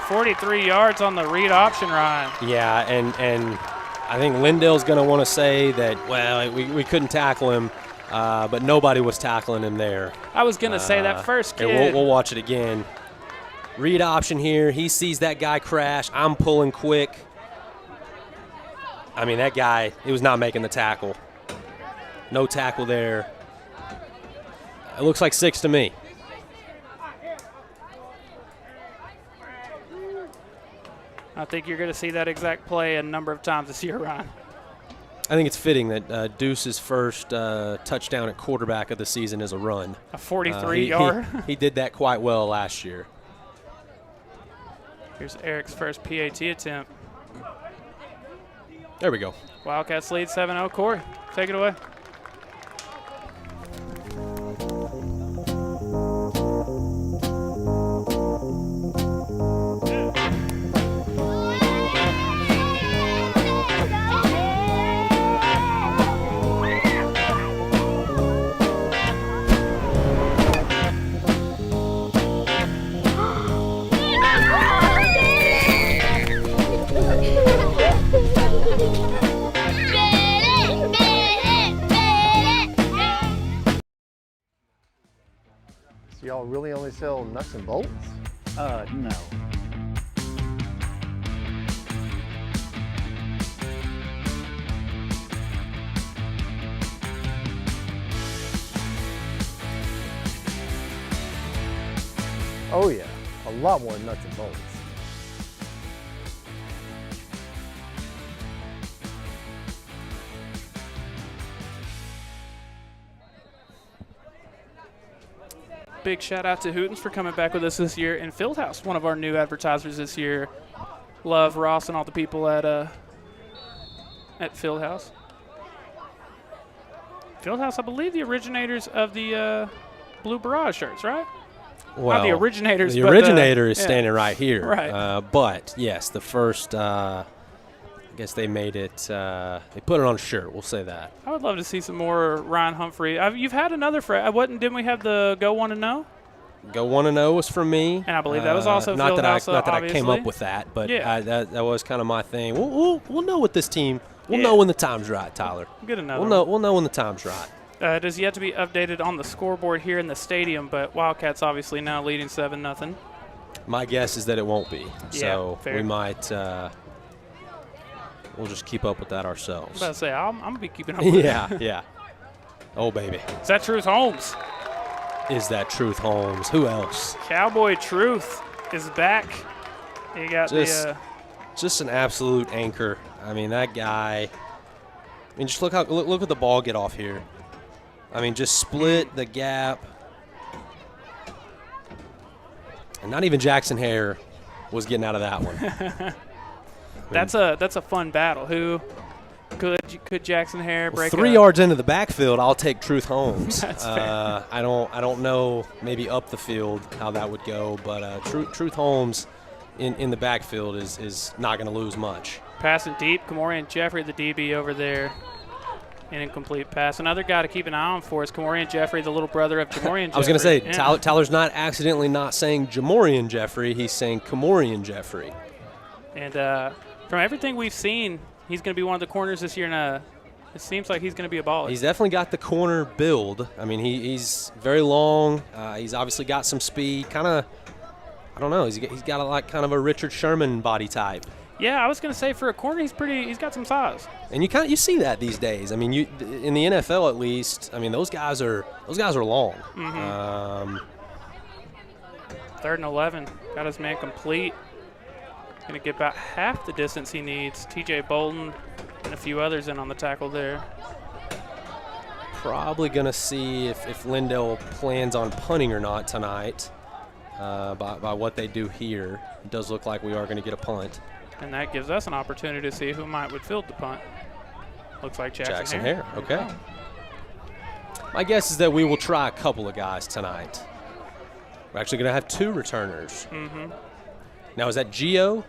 43 yards on the read option, Ryan. Yeah, and I think Lindale's going to want to say that, well, we couldn't tackle him, but nobody was tackling him there. I was going to say that first kid. And we'll watch it again. Read option here. He sees that guy crash. I'm pulling quick. I mean, that guy, he was not making the tackle. No tackle there. It looks like 6 to me. I think you're going to see that exact play a number of times this year, Ryan. I think it's fitting that Deuce's first touchdown at quarterback of the season is a run. A 43-yard. He did that quite well last year. Here's Eric's first PAT attempt. There we go. Wildcats lead 7-0. Corey, take it away. So y'all really only sell nuts and bolts? No. Oh yeah, a lot more nuts and bolts. Big shout out to Hootens for coming back with us this year, and Fieldhouse, one of our new advertisers this year. Love Ross and all the people at Fieldhouse. Fieldhouse, I believe, the originators of the Blue Barrage shirts, right? Well, not the originators. The but originator is yeah. standing right here. Right. But yes, the first. I guess they made it. They put it on a shirt. We'll say that. I would love to see some more Ryan Humphrey. You've had another didn't we have the Go 1-0? Go 1-0 was from me. And I believe that was also not that I Fieldhouse, came up with that, but yeah. that was kind of my thing. We'll know with this team. We'll know when the time's right, Tyler. Good enough. We'll know when the time's right. It is yet to be updated on the scoreboard here in the stadium, but Wildcats obviously now leading 7-0. My guess is that it won't be. Yeah, so fair. we might. We'll just keep up with that ourselves. I was about to say, I'm going to be keeping up with it. Yeah. Oh, baby. Is that Truth Holmes? Is that Truth Holmes? Who else? Cowboy Truth is back. He got just an absolute anchor. I mean, that guy. I mean, just look at the ball get off here. I mean, just split the gap. And not even Jackson Hare was getting out of that one. That's a fun battle. Who could Jackson Hare break? 3 yards into the backfield, I'll take Truth Holmes. That's fair. I don't know maybe up the field how that would go, but Truth Holmes in the backfield is not going to lose much. Passing deep, Kamorian Jeffrey, the DB over there. An incomplete pass. Another guy to keep an eye on for is Kamorian Jeffrey, the little brother of Jamorian Jeffrey. I was going to say, yeah. Tyler's not accidentally not saying Jamorian Jeffrey. He's saying Kamorian Jeffrey. And from everything we've seen, he's going to be one of the corners this year, and it seems like he's going to be a baller. He's definitely got the corner build. I mean, he's very long. He's obviously got some speed. Kind of, I don't know. He's got kind of a Richard Sherman body type. Yeah, I was going to say for a corner, he's got some size. And you see that these days. I mean, in the NFL at least. I mean, those guys are long. Mm-hmm. 3rd and 11, got his man complete. Going to get about half the distance he needs. TJ Bolton and a few others in on the tackle there. probably going to see if Lindale plans on punting or not tonight by what they do here. It does look like we are going to get a punt. And that gives us an opportunity to see who would field the punt. Looks like Jackson Hare. Okay. My guess is that we will try a couple of guys tonight. We're actually going to have 2 returners. Mm-hmm. Now, is that Gio?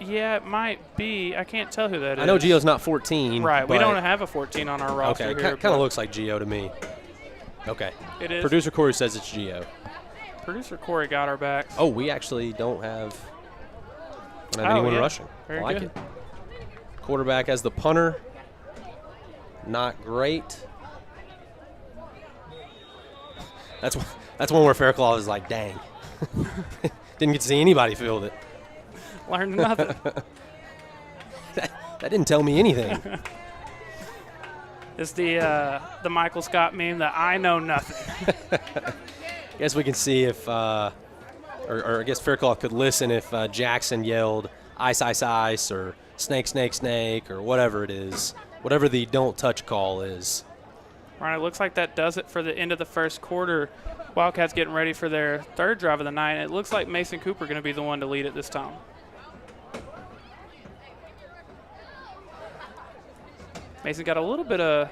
Yeah, it might be. I can't tell who that is. I know Gio's not 14. Right, we don't have a 14 on our roster okay, here. kind of looks like Gio to me. Okay. It is. Producer Corey says it's Gio. Producer Corey got our backs. Oh, we actually don't have anyone rushing. Very I like good. it. Quarterback as the punter. Not great. That's one where Faircloth is like, dang. Didn't get to see anybody field it. Learned nothing. That didn't tell me anything. It's the Michael Scott meme that I know nothing. Guess we can see if, or I guess Faircloth could listen if Jackson yelled ice, ice, ice, or snake, snake, snake, or whatever it is. Whatever the don't touch call is. Right, it looks like that does it for the end of the first quarter. Wildcats getting ready for their 3rd drive of the night. It looks like Mason Cooper going to be the one to lead it this time. Mason got a little bit of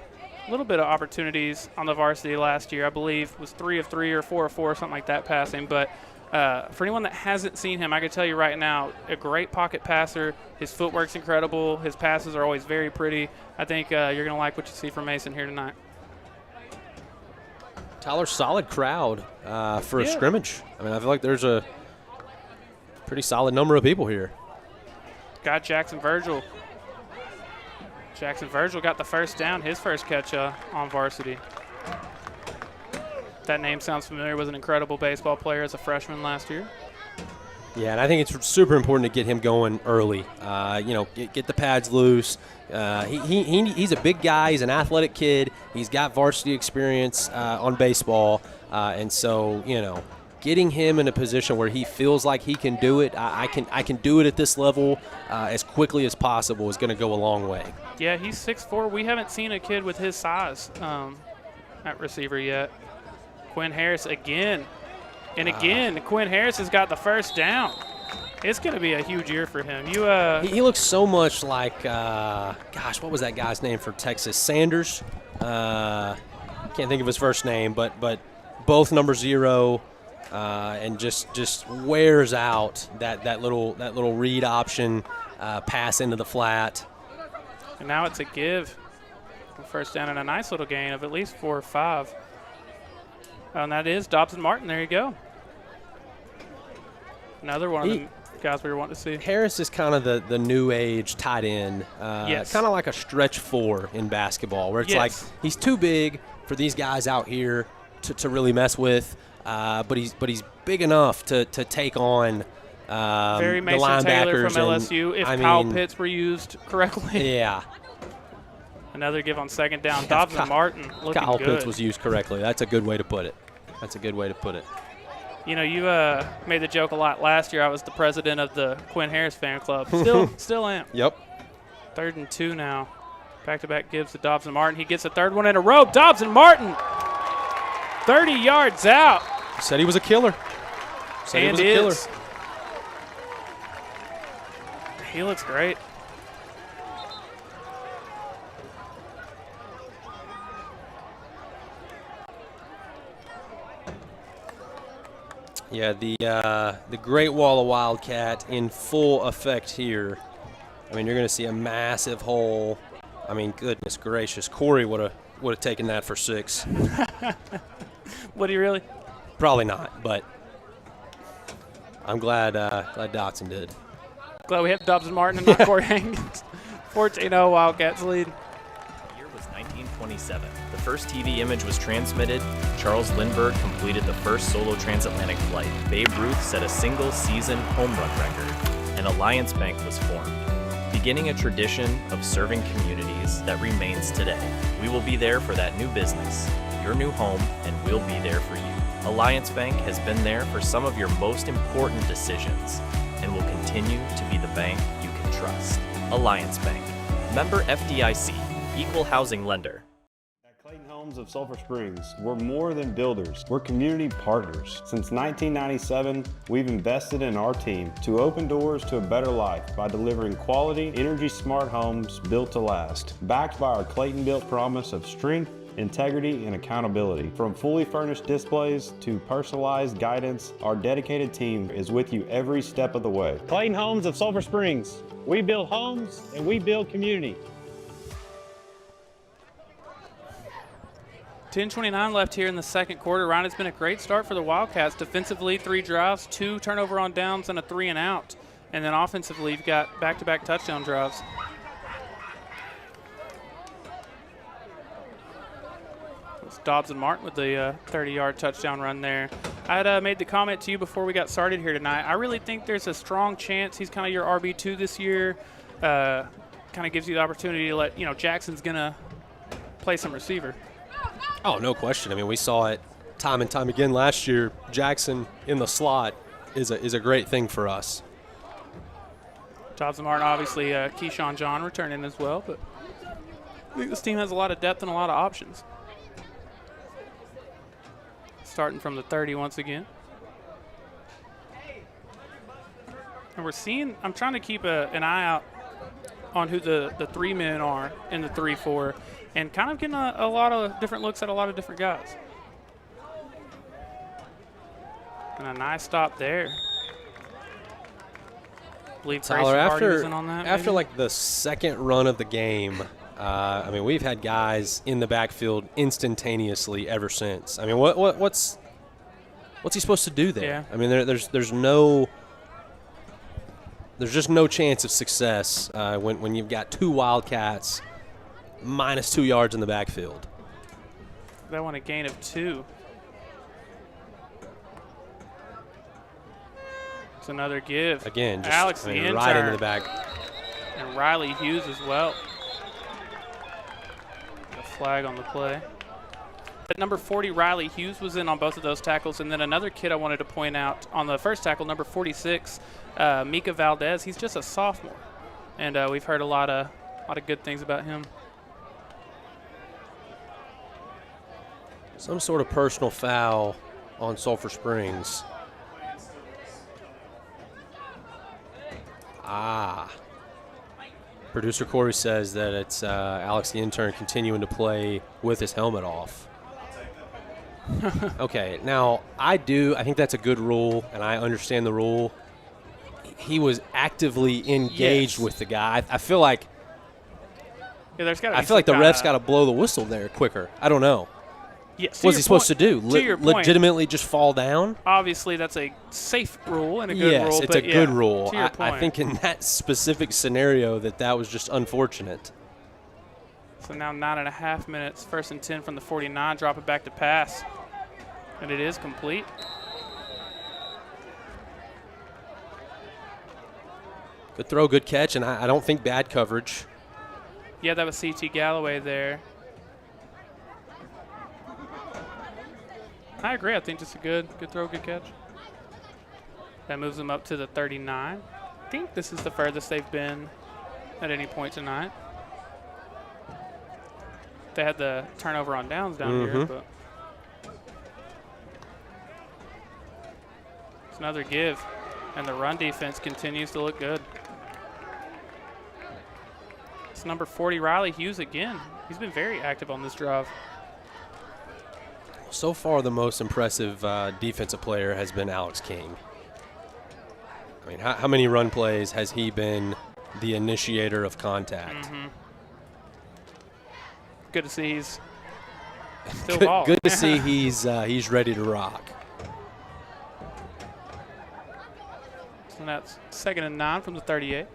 opportunities on the varsity last year. I believe was 3 of 3 or 4 of 4, something like that passing. But for anyone that hasn't seen him, I can tell you right now, a great pocket passer. His footwork's incredible. His passes are always very pretty. I think you're going to like what you see from Mason here tonight. Tyler, solid crowd for a scrimmage. I mean, I feel like there's a pretty solid number of people here. Got Jackson Virgil. Jackson Virgil got the first down, his first catch on varsity. That name sounds familiar. Was an incredible baseball player as a freshman last year. Yeah, and I think it's super important to get him going early. Get the pads loose. He's a big guy. He's an athletic kid. He's got varsity experience on baseball. And so, getting him in a position where he feels like he can do it, I can do it at this level as quickly as possible is going to go a long way. Yeah, he's 6'4". We haven't seen a kid with his size at receiver yet. Quinn Harris again. And again, Quinn Harris has got the first down. It's going to be a huge year for him. He looks so much like, what was that guy's name for Texas? Sanders? Can't think of his first name, but both number 0 and just wears out that little read option pass into the flat. And now it's a give. First down and a nice little gain of at least 4 or 5. And that is Dobson Martin. There you go. Another one of the guys we were wanting to see. Harris is kind of the new age tight end. Yes. Kind of like a stretch 4 in basketball, where it's like he's too big for these guys out here to really mess with, but he's big enough to take on Very the Mason linebackers. Taylor from LSU, if Kyle Pitts were used correctly. Yeah. Another give on second down. Dobson Martin looking Kyle good. Pitts was used correctly. That's a good way to put it. You made the joke a lot last year. I was the president of the Quinn Harris fan club. Still am. Yep. 3rd and 2 now. Back-to-back gives to Dobson Martin. He gets a 3rd one in a row. Dobson Martin, 30 yards out. Said he was a killer. And is. He looks great. Yeah, the Great Wall of Wildcat in full effect here. I mean, you're going to see a massive hole. I mean, goodness gracious, Corey would have taken that for 6. Would he really? Probably not, but I'm glad Dotson did. Glad we have Dobson Martin and not Corey Hankins. 14-0 Wildcats lead. The year was 1927. The first TV image was transmitted. Charles Lindbergh completed the first solo transatlantic flight. Babe Ruth set a single-season home run record, and Alliance Bank was formed, beginning a tradition of serving communities that remains today. We will be there for that new business, your new home, and we'll be there for you. Alliance Bank has been there for some of your most important decisions and will continue to be the bank you can trust. Alliance Bank. Member FDIC. Equal housing lender. Clayton Homes of Sulphur Springs. We're more than builders, we're community partners. Since 1997, we've invested in our team to open doors to a better life by delivering quality, energy-smart homes built to last. Backed by our Clayton-built promise of strength, integrity, and accountability. From fully furnished displays to personalized guidance, our dedicated team is with you every step of the way. Clayton Homes of Sulphur Springs. We build homes and we build community. 10:29 left here in the second quarter. Ryan, it's been a great start for the Wildcats. Defensively, 3 drives, 2 turnover on downs, and a 3 and out. And then offensively, you've got back-to-back touchdown drives. It's Dobbs and Martin with the 30-yard touchdown run there. I had made the comment to you before we got started here tonight. I really think there's a strong chance he's kind of your RB2 this year. Kind of gives you the opportunity to let, Jackson's going to play some receiver. Oh, no question. I mean, we saw it time and time again last year. Jackson in the slot is a great thing for us. Dobbs and Martin, obviously, Keyshawn John returning as well. But I think this team has a lot of depth and a lot of options. Starting from the 30 once again. And we're seeing, I'm trying to keep an eye out on who the 3 men are in the 3-4 and kind of getting a lot of different looks at a lot of different guys. And a nice stop there. I believe Tyler, after maybe? like the second run of the game, I mean, we've had guys in the backfield instantaneously ever since. I mean, what's he supposed to do there? Yeah. I mean, there's just no chance of success when you've got 2 Wildcats minus 2 yards in the backfield. They want a gain of 2. It's another give. Again, just Alex the intern. right into the back. And Riley Hughes as well. A flag on the play. At number 40, Riley Hughes was in on both of those tackles. And then another kid I wanted to point out on the first tackle, number 46, Mika Valdez. He's just a sophomore. And we've heard a lot of good things about him. Some sort of personal foul on Sulphur Springs. Producer Corey says that it's Alex the intern continuing to play with his helmet off. Okay, now I think that's a good rule, and I understand the rule. He was actively engaged with the guy. I feel like the ref's got to blow the whistle there quicker. I don't know. Yes. What's he supposed to do? To your point, legitimately just fall down? Obviously, that's a safe rule and a good rule. Yes, it's a good rule. To your point. I think in that specific scenario that was just unfortunate. So now 9.5 minutes, 1st and 10 from the 49, drop it back to pass. And it is complete. Good throw, good catch, and I don't think bad coverage. Yeah, that was C.T. Galloway there. I agree. I think just a good throw, good catch. That moves them up to the 39. I think this is the furthest they've been at any point tonight. They had the turnover on downs down here, but it's another give, and the run defense continues to look good. It's number 40, Riley Hughes again. He's been very active on this drive. So far, the most impressive defensive player has been Alex King. I mean, how many run plays has he been the initiator of contact? Good to see he's still balling. Good to see he's ready to rock. So that's 2nd and 9 from the 38.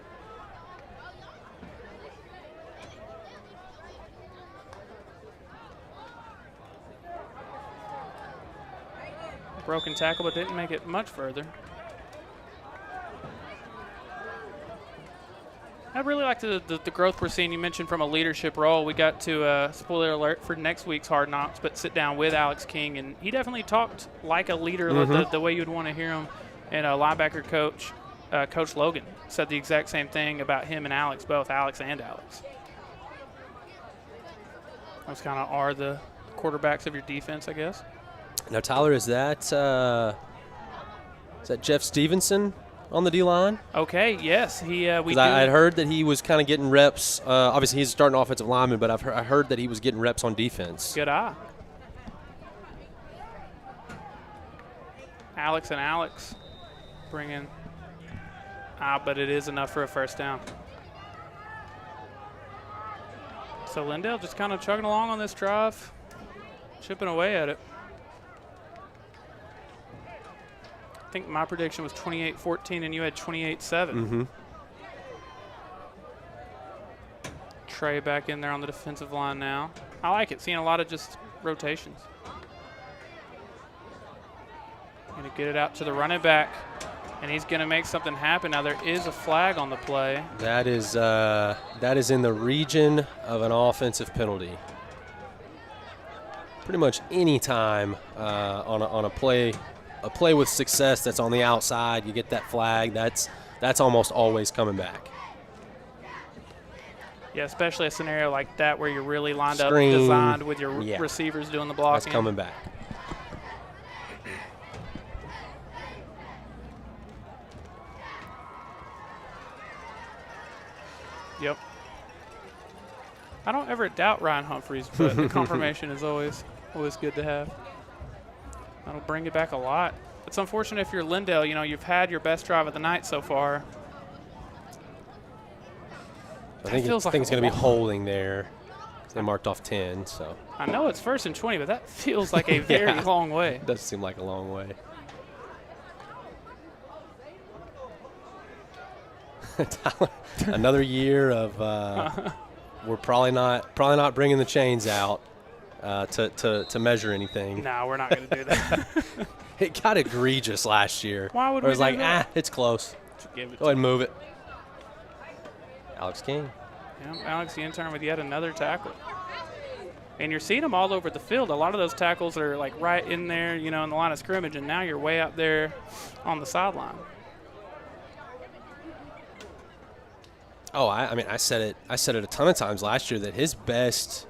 Broken tackle, but didn't make it much further. I really like the growth we're seeing. You mentioned from a leadership role. We got to, spoiler alert for next week's Hard Knocks, but sit down with Alex King, and he definitely talked like a leader, the way you'd want to hear him. And linebacker coach, Coach Logan, said the exact same thing about him and Alex, both Alex and Alex. Those kind of are the quarterbacks of your defense, I guess. Now, Tyler, is that Jeff Stevenson on the D-line? Okay, yes. I had heard that he was kind of getting reps. Obviously, he's a starting offensive lineman, but I heard that he was getting reps on defense. Good eye. Alex bringing but it is enough for a first down. So Lindale just kind of chugging along on this drive, chipping away at it. I think my prediction was 28-14 and you had 28-7. Mm-hmm. Trey back in there on the defensive line now. I like it, seeing a lot of just rotations. Going to get it out to the running back, and he's going to make something happen. Now there is a flag on the play. That is in the region of an offensive penalty. Pretty much any time on a play with success that's on the outside, you get that flag. That's almost always coming back. Yeah, especially a scenario like that where you're really lined Screen, up, designed with your receivers doing the blocking. That's coming back. Yep. I don't ever doubt Ryan Humphreys, but the confirmation is always good to have. That'll bring it back a lot. It's unfortunate if you're Lindale, you've had your best drive of the night so far. I think it's going to be holding there. They marked off 10, so. I know it's 1st and 20, but that feels like a very long way. It does seem like a long way. Another year of we're probably not bringing the chains out to measure anything. No, we're not going to do that. It got egregious last year. Why would we? It was do like, that? it's close. Give it Go ahead and move it. Alex King. Yeah, Alex the intern with yet another tackle. And you're seeing them all over the field. A lot of those tackles are like right in there, in the line of scrimmage, and now you're way out there on the sideline. Oh, I said it a ton of times last year that his best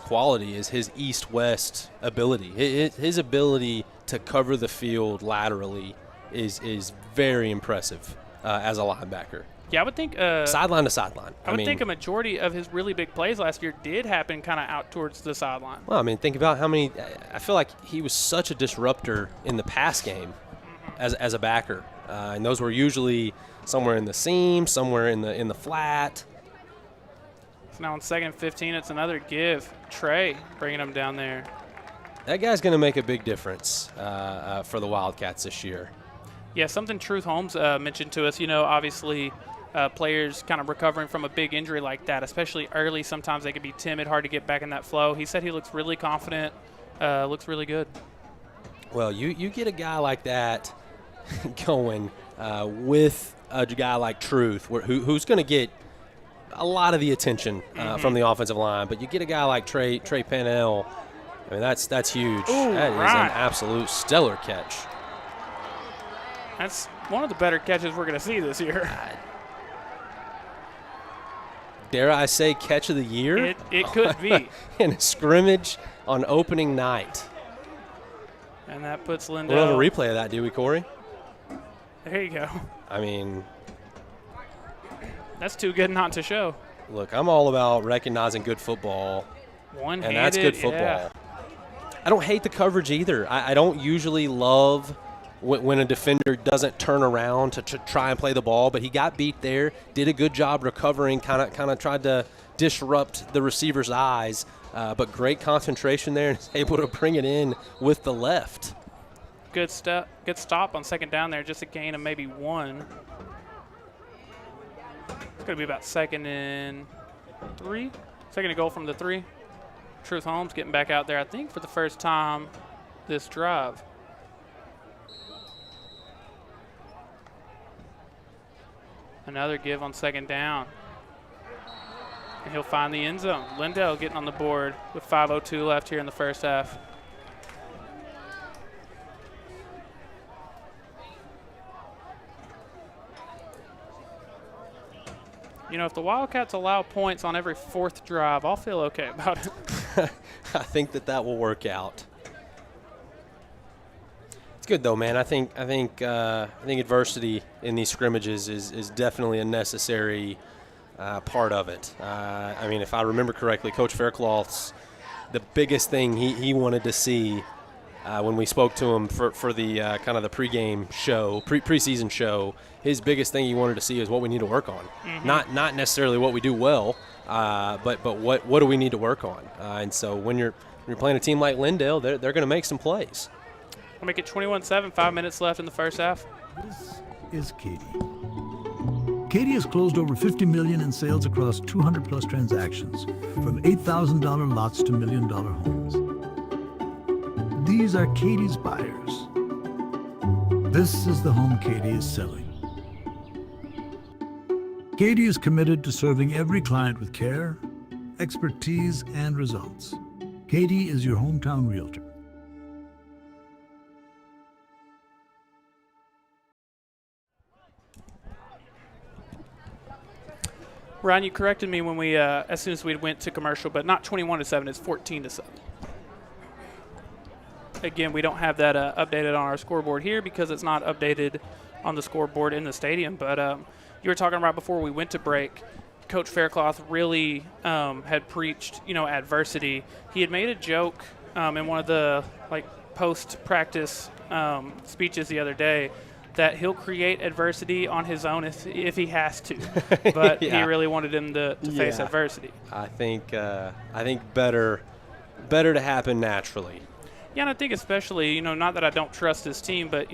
quality is his east-west ability. His ability to cover the field laterally is very impressive as a linebacker. Yeah, I would think sideline to sideline. I would think a majority of his really big plays last year did happen kind of out towards the sideline. Well, think about how many. I feel like he was such a disruptor in the pass game as a backer, and those were usually somewhere in the seam, somewhere in the flat. So now on 2nd and 15, it's another give. Trey bringing him down there. That guy's going to make a big difference for the Wildcats this year. Yeah, something Truth Holmes mentioned to us. Obviously, players kind of recovering from a big injury like that, especially early, sometimes they can be timid, hard to get back in that flow. He said he looks really confident, looks really good. Well, you get a guy like that going with a guy like Truth, who's going to get a lot of the attention from the offensive line, but you get a guy like Trey Pannell. That's huge. Ooh, that is an absolute stellar catch. That's one of the better catches we're going to see this year. Dare I say catch of the year? It could be. In a scrimmage on opening night. And that puts Lindale. We'll have a replay of that, do we, Corey? There you go. That's too good not to show. Look, I'm all about recognizing good football. One-handed, and that's good football. Yeah. I don't hate the coverage either. I don't usually love when a defender doesn't turn around to try and play the ball, but he got beat there, did a good job recovering, kind of tried to disrupt the receiver's eyes, but great concentration there and is able to bring it in with the left. Good stop on 2nd down there, just a gain of maybe 1. It's going to be about 2nd and 3. 2nd and goal from the 3. Truth Holmes getting back out there, I think, for the first time this drive. Another give on 2nd down. And he'll find the end zone. Lindale getting on the board with 5:02 left here in the first half. If the Wildcats allow points on every 4th drive, I'll feel okay about it. I think that will work out. It's good though, man. I think adversity in these scrimmages is definitely a necessary part of it. I mean, if I remember correctly, Coach Faircloth's the biggest thing he wanted to see when we spoke to him for the kind of the pregame show, preseason show. His biggest thing he wanted to see is what we need to work on, not necessarily what we do well, but what do we need to work on. And so when you're playing a team like Lindale, they're going to make some plays. We'll make it 21-7, 5 minutes left in the first half. This is Katie. Katie has closed over $50 million in sales across 200-plus transactions, from $8,000 lots to $1 million homes. These are Katie's buyers. This is the home Katie is selling. Katie is committed to serving every client with care, expertise, and results. Katie is your hometown realtor. Ryan, you corrected me when we, as soon as we went to commercial, but not 21-7, it's 14-7. Again, we don't have that updated on our scoreboard here because it's not updated on the scoreboard in the stadium. But you were talking about before we went to break, Coach Faircloth really had preached, adversity. He had made a joke in one of the post-practice speeches the other day that he'll create adversity on his own if he has to, but he really wanted him to face adversity. I think better to happen naturally. Yeah, and I think especially, not that I don't trust this team, but,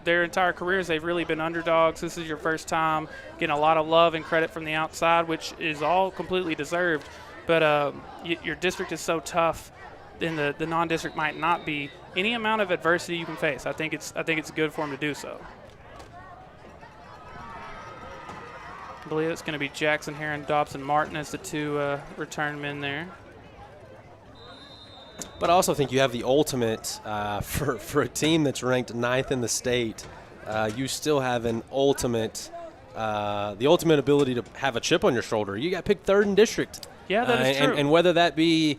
their entire careers, they've really been underdogs. This is your first time getting a lot of love and credit from the outside, which is all completely deserved. But your district is so tough, and the non-district might not be. Any amount of adversity you can face, I think it's good for him to do so. I believe it's going to be Jackson Hare and Dobson Martin as the two return men there. But I also think you have the ultimate for a team that's ranked 9th in the state. You still have the ultimate ability to have a chip on your shoulder. You got picked 3rd in district. Yeah, that is true. And whether that be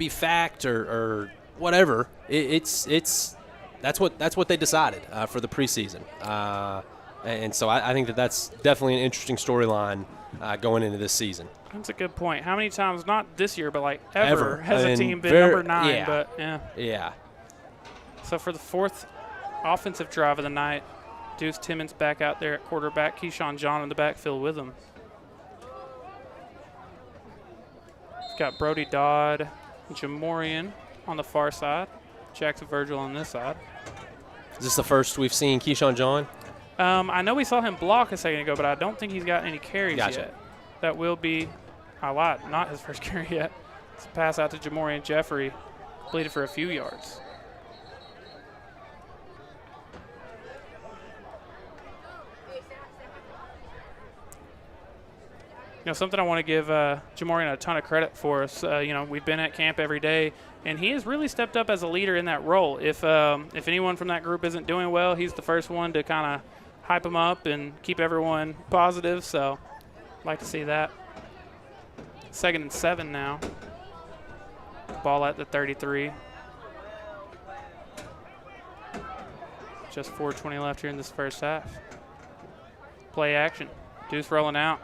fact or whatever, that's what they decided for the preseason. And so I think that's definitely an interesting storyline going into this season. That's a good point. How many times, not this year, but ever has a team been number 9? Yeah. But yeah. So for the 4th offensive drive of the night, Deuce Timmons back out there at quarterback, Keyshawn John in the backfield with him. Got Brody Dodd, Jamorian on the far side, Jackson Virgil on this side. Is this the first we've seen Keyshawn John? I know we saw him block a second ago, but I don't think he's got any carries yet. That will be, I lied, not his first carry yet. It's a pass out to Jamorian Jeffrey, completed for a few yards. Something I want to give Jamorian a ton of credit for us. We've been at camp every day, and he has really stepped up as a leader in that role. If anyone from that group isn't doing well, he's the first one to kind of hype them up and keep everyone positive. So I'd like to see that. 2nd and 7 now. Ball at the 33. Just 4:20 left here in this first half. Play action. Deuce rolling out.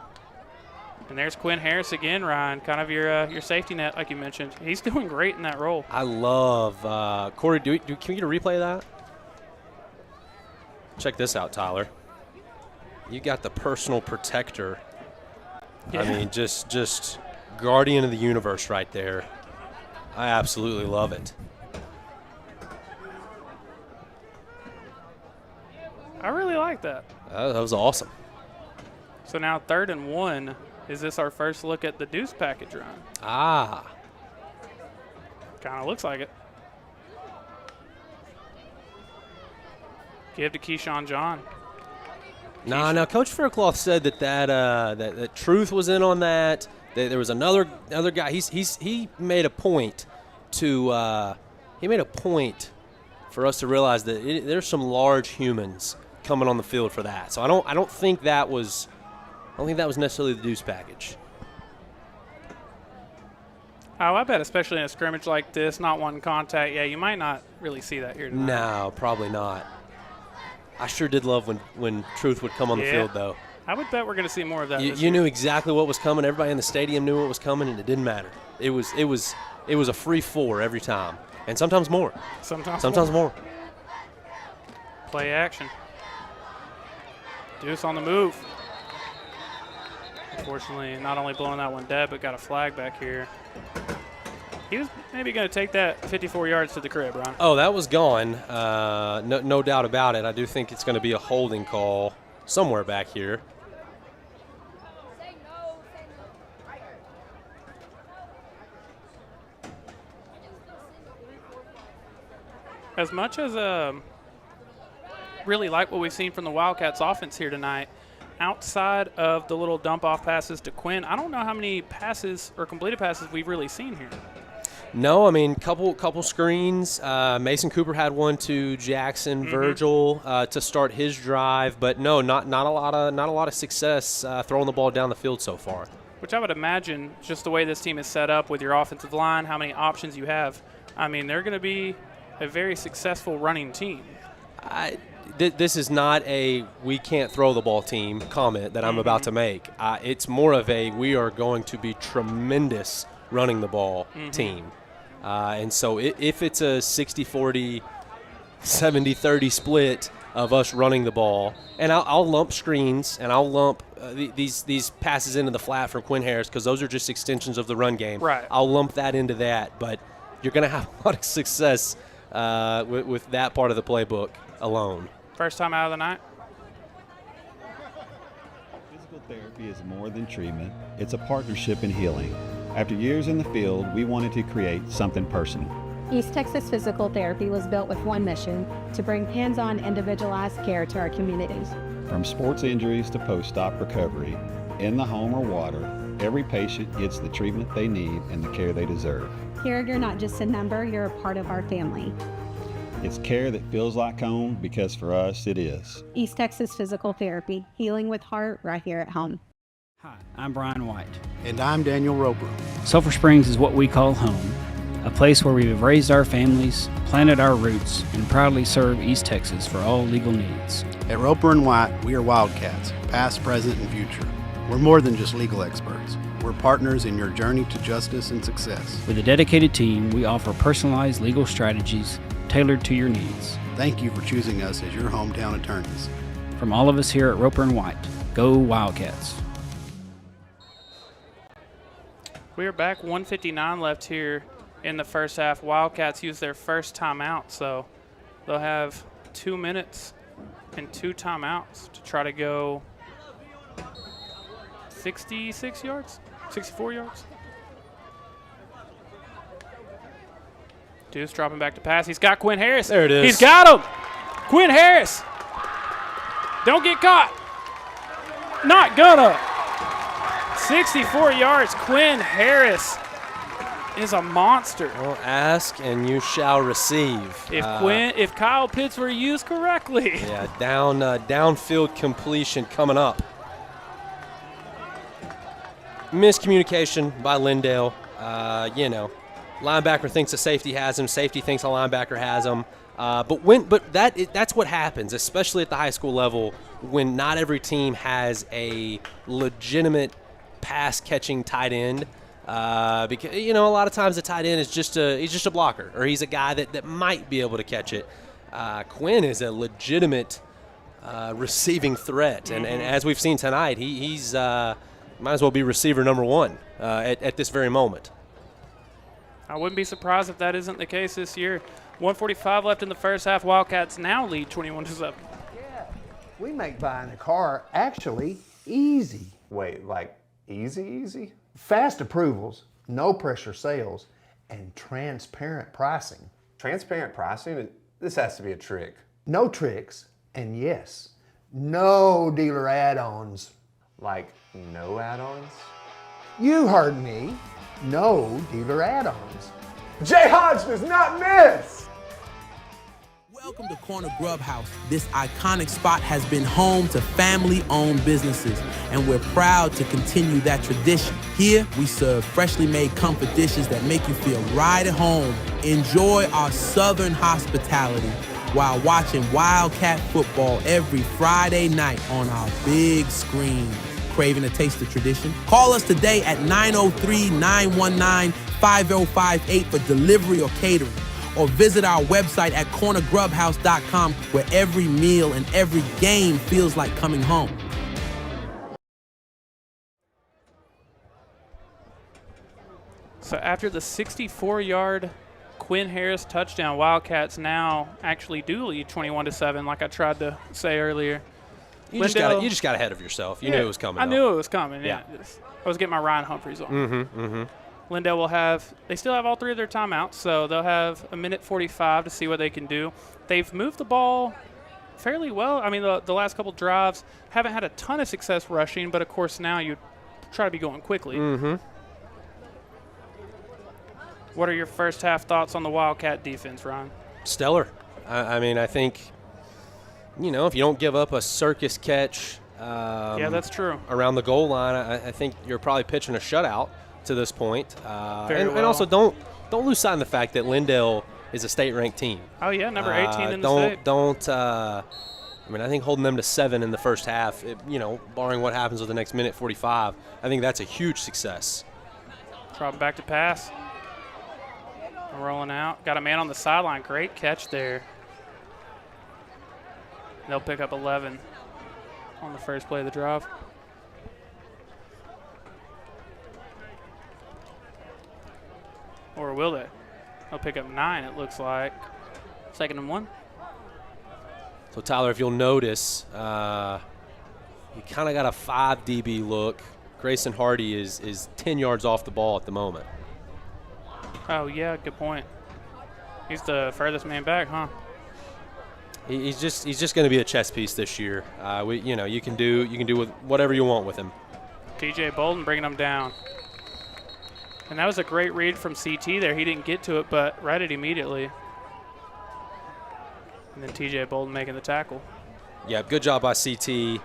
And there's Quinn Harris again, Ryan, kind of your safety net, like you mentioned. He's doing great in that role. I love Corey. Can we get a replay of that? Check this out, Tyler. You got the personal protector. Yeah. I mean, just guardian of the universe right there. I absolutely love it. I really like that. That was awesome. So now 3rd and 1. Is this our first look at the Deuce package run? Ah. Kind of looks like it. Give to Keyshawn John. Now Coach Faircloth said that Truth was in on that. That there was another guy. He made a point to for us to realize that there's some large humans coming on the field for that. So I don't think that was necessarily the Deuce package. Oh, I bet especially in a scrimmage like this, not one contact, yeah, you might not really see that here tonight. No, probably not. I sure did love when truth would come on the field, though. I would bet we're going to see more of that this You year. knew exactly what was coming. Everybody in the stadium knew what was coming, and it didn't matter. It was a free four every time, and sometimes more. Sometimes more. Play action. Deuce on the move. Unfortunately, not only blowing that one dead, but got a flag back here. He was maybe going to take that 54 yards to the crib, Ron. Oh, that was gone. No doubt about it. I do think it's going to be a holding call somewhere back here. As much as really like what we've seen from the Wildcats offense here tonight, outside of the little dump-off passes to Quinn, I don't know how many passes or completed passes we've really seen here. No, I mean, couple screens. Mason Cooper had one to Jackson Virgil to start his drive, but no, not a lot of success throwing the ball down the field so far. Which I would imagine, just the way this team is set up with your offensive line, how many options you have. I mean, they're going to be a very successful running team. This is not a we can't throw the ball team comment that I'm about to make. It's more of a we are going to be tremendous running the ball team. And so if it's a 60-40, 70-30 split of us running the ball, and I'll lump screens and I'll lump these passes into the flat from Quinn Harris because those are just extensions of the run game. Right. I'll lump that into that, but you're going to have a lot of success with that part of the playbook alone. First time out of the night. Physical therapy is more than treatment. It's a partnership in healing. After years in the field, we wanted to create something personal. East Texas Physical Therapy was built with one mission: to bring hands-on, individualized care to our communities. From sports injuries to post-op recovery, in the home or water, every patient gets the treatment they need and the care they deserve. Here, you're not just a number, you're a part of our family. It's care that feels like home because for us, it is. East Texas Physical Therapy, healing with heart right here at home. Hi, I'm Brian White. And I'm Daniel Roper. Sulphur Springs is what we call home, a place where we have raised our families, planted our roots, and proudly serve East Texas for all legal needs. At Roper and White, we are Wildcats, past, present, and future. We're more than just legal experts. We're partners in your journey to justice and success. With a dedicated team, we offer personalized legal strategies tailored to your needs. Thank you for choosing us as your hometown attorneys. From all of us here at Roper and White, go Wildcats. We are back, 1:59 left here in the first half. Wildcats use their first timeout, so they'll have 2 minutes and 2 timeouts to try to go 66 yards, 64 yards. Deuce dropping back to pass. He's got Quinn Harris. There it is. He's got him. Quinn Harris. Don't get caught. Not gonna. 64 yards. Quinn Harris is a monster. Well, ask and you shall receive. If Kyle Pitts were used correctly. Yeah, downfield completion coming up. Miscommunication by Lindale. Linebacker thinks a safety has him. Safety thinks a linebacker has him. That's what happens, especially at the high school level, when not every team has a legitimate pass-catching tight end. Because a lot of times the tight end is just a blocker, or he's a guy that might be able to catch it. Quinn is a legitimate receiving threat, and as we've seen tonight, he's might as well be receiver number one at this very moment. I wouldn't be surprised if that isn't the case this year. 1:45 left in the first half. Wildcats now lead 21-7. Yeah, we make buying a car actually easy. Wait, like easy? Fast approvals, no pressure sales, and transparent pricing. Transparent pricing? This has to be a trick. No tricks, and yes, no dealer add-ons. Like no add-ons? You heard me. No dealer add-ons. Jay Hodge does not miss! Welcome to Corner Grub House. This iconic spot has been home to family-owned businesses, and we're proud to continue that tradition. Here, we serve freshly made comfort dishes that make you feel right at home. Enjoy our Southern hospitality while watching Wildcat football every Friday night on our big screen. Craving a taste of tradition? Call us today at 903-919-5058 for delivery or catering. Or visit our website at cornergrubhouse.com, where every meal and every game feels like coming home. So after the 64-yard Quinn Harris touchdown, Wildcats now actually do lead 21-7, like I tried to say earlier. You just got ahead of yourself. You knew it was coming. I knew it was coming. Yeah. I was getting my Ryan Humphreys on. Lindale will they still have all three of their timeouts, so they'll have a minute 45 to see what they can do. They've moved the ball fairly well. I mean, the last couple drives haven't had a ton of success rushing, but of course now you try to be going quickly. What are your first half thoughts on the Wildcat defense, Ryan? Stellar. I mean, I think, if you don't give up a circus catch yeah, that's true. around the goal line, I think you're probably pitching a shutout to this point. And also don't lose sight of the fact that Lindale is a state-ranked team. Oh, yeah, number 18 in the state. I think holding them to 7 in the first half, barring what happens with the next minute 45, I think that's a huge success. Dropping back to pass. Rolling out. Got a man on the sideline. Great catch there. They'll pick up 11 on the first play of the drive. Or will they? They'll pick up 9, it looks like. 2nd and 1. So, Tyler, if you'll notice, you kind of got a 5 DB look. Grayson Hardy is 10 yards off the ball at the moment. Oh, yeah, good point. He's the furthest man back, huh? He's just going to be a chess piece this year. You can do with whatever you want with him. TJ Bolden bringing him down. And that was a great read from CT there. He didn't get to it, but read it immediately. And then TJ Bolden making the tackle. Yeah, good job by CT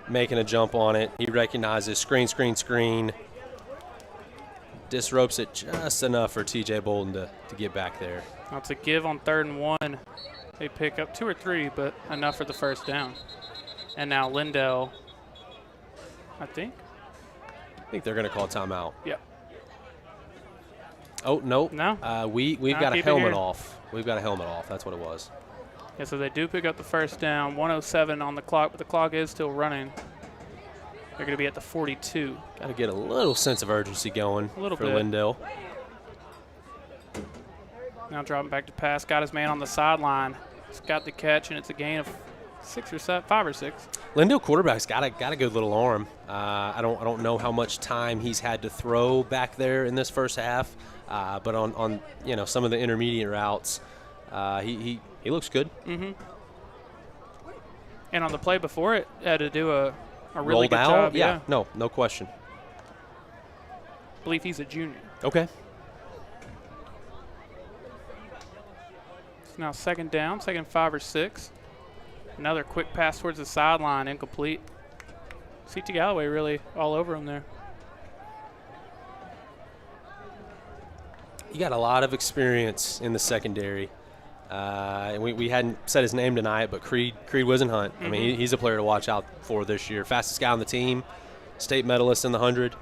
making a jump on it. He recognizes screen. Disrobes it just enough for TJ Bolden to get back there. That's a give on 3rd and 1. They pick up 2 or 3, but enough for the first down. And now Lindale, I think they're going to call timeout. Yep. Oh, no. No? We've got a helmet off. We've got a helmet off. That's what it was. Yeah, so they do pick up the first down. 1:07 on the clock, but the clock is still running. They're going to be at the 42. Got to get a little sense of urgency going for Lindale. Now dropping back to pass. Got his man on the sideline. He's got the catch, and it's a gain of 5 or 6. Lindale quarterback's got a good little arm. I don't know how much time he's had to throw back there in this first half, but on some of the intermediate routes, he looks good. And on the play before it, had to do a really rolled good out. job. Yeah, no question. I believe he's a junior. Okay. It's now 2nd down, 2nd 5 or 6. Another quick pass towards the sideline, incomplete. CT Galloway really all over him there. He got a lot of experience in the secondary. And we hadn't said his name tonight, but Creed Wisenhunt. I mean, he's a player to watch out for this year. Fastest guy on the team, state medalist in the 100.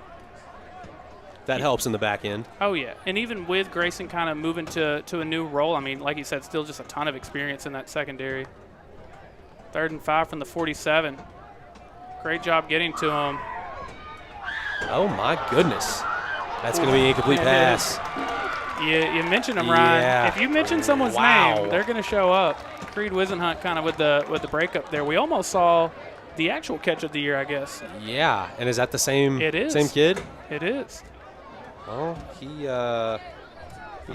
That helps in the back end. Oh, yeah. And even with Grayson kind of moving to a new role, I mean, like you said, still just a ton of experience in that secondary. 3rd and 5 from the 47. Great job getting to him. Oh, my goodness. That's going to be an incomplete pass. You mentioned him, Ryan. Yeah. If you mention someone's name, they're going to show up. Creed Wisenhunt kind of with the breakup there. We almost saw the actual catch of the year, I guess. Yeah, and is that the same? It is. Same kid? It is. Well, he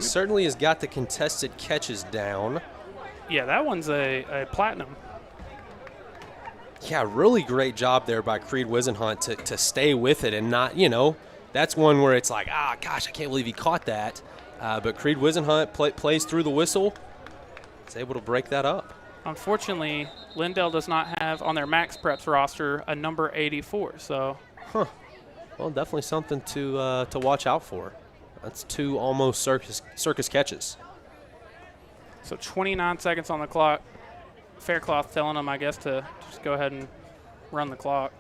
certainly has got the contested catches down. Yeah, that one's a platinum. Yeah, really great job there by Creed Wisenhunt to stay with it and not, that's one where it's like, gosh, I can't believe he caught that. But Creed Wisenhunt plays through the whistle is able to break that up. Unfortunately, Lindale does not have on their Max Preps roster a number 84. So, well, definitely something to watch out for. That's 2 almost circus catches. So 29 seconds on the clock. Faircloth telling them, I guess, to just go ahead and run the clock.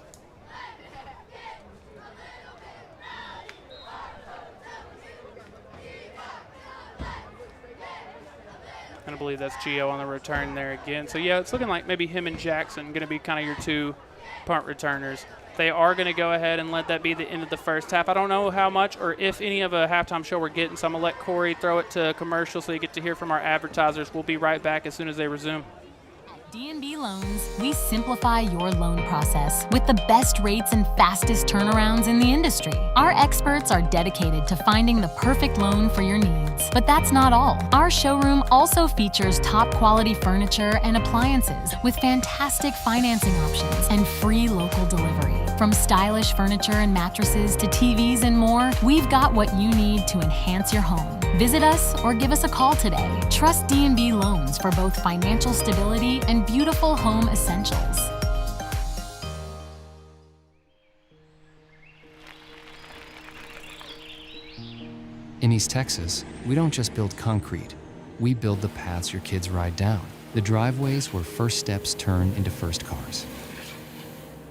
And I believe that's Gio on the return there again. So, yeah, it's looking like maybe him and Jackson going to be kind of your 2 punt returners. They are going to go ahead and let that be the end of the first half. I don't know how much or if any of a halftime show we're getting, so I'm going to let Corey throw it to commercial so you get to hear from our advertisers. We'll be right back as soon as they resume. D&B Loans, we simplify your loan process with the best rates and fastest turnarounds in the industry. Our experts are dedicated to finding the perfect loan for your needs. But that's not all. Our showroom also features top quality furniture and appliances with fantastic financing options and free local delivery. From stylish furniture and mattresses to TVs and more, we've got what you need to enhance your home. Visit us or give us a call today. Trust D&B Loans for both financial stability and beautiful home essentials. In East Texas, we don't just build concrete. We build the paths your kids ride down, the driveways where first steps turn into first cars.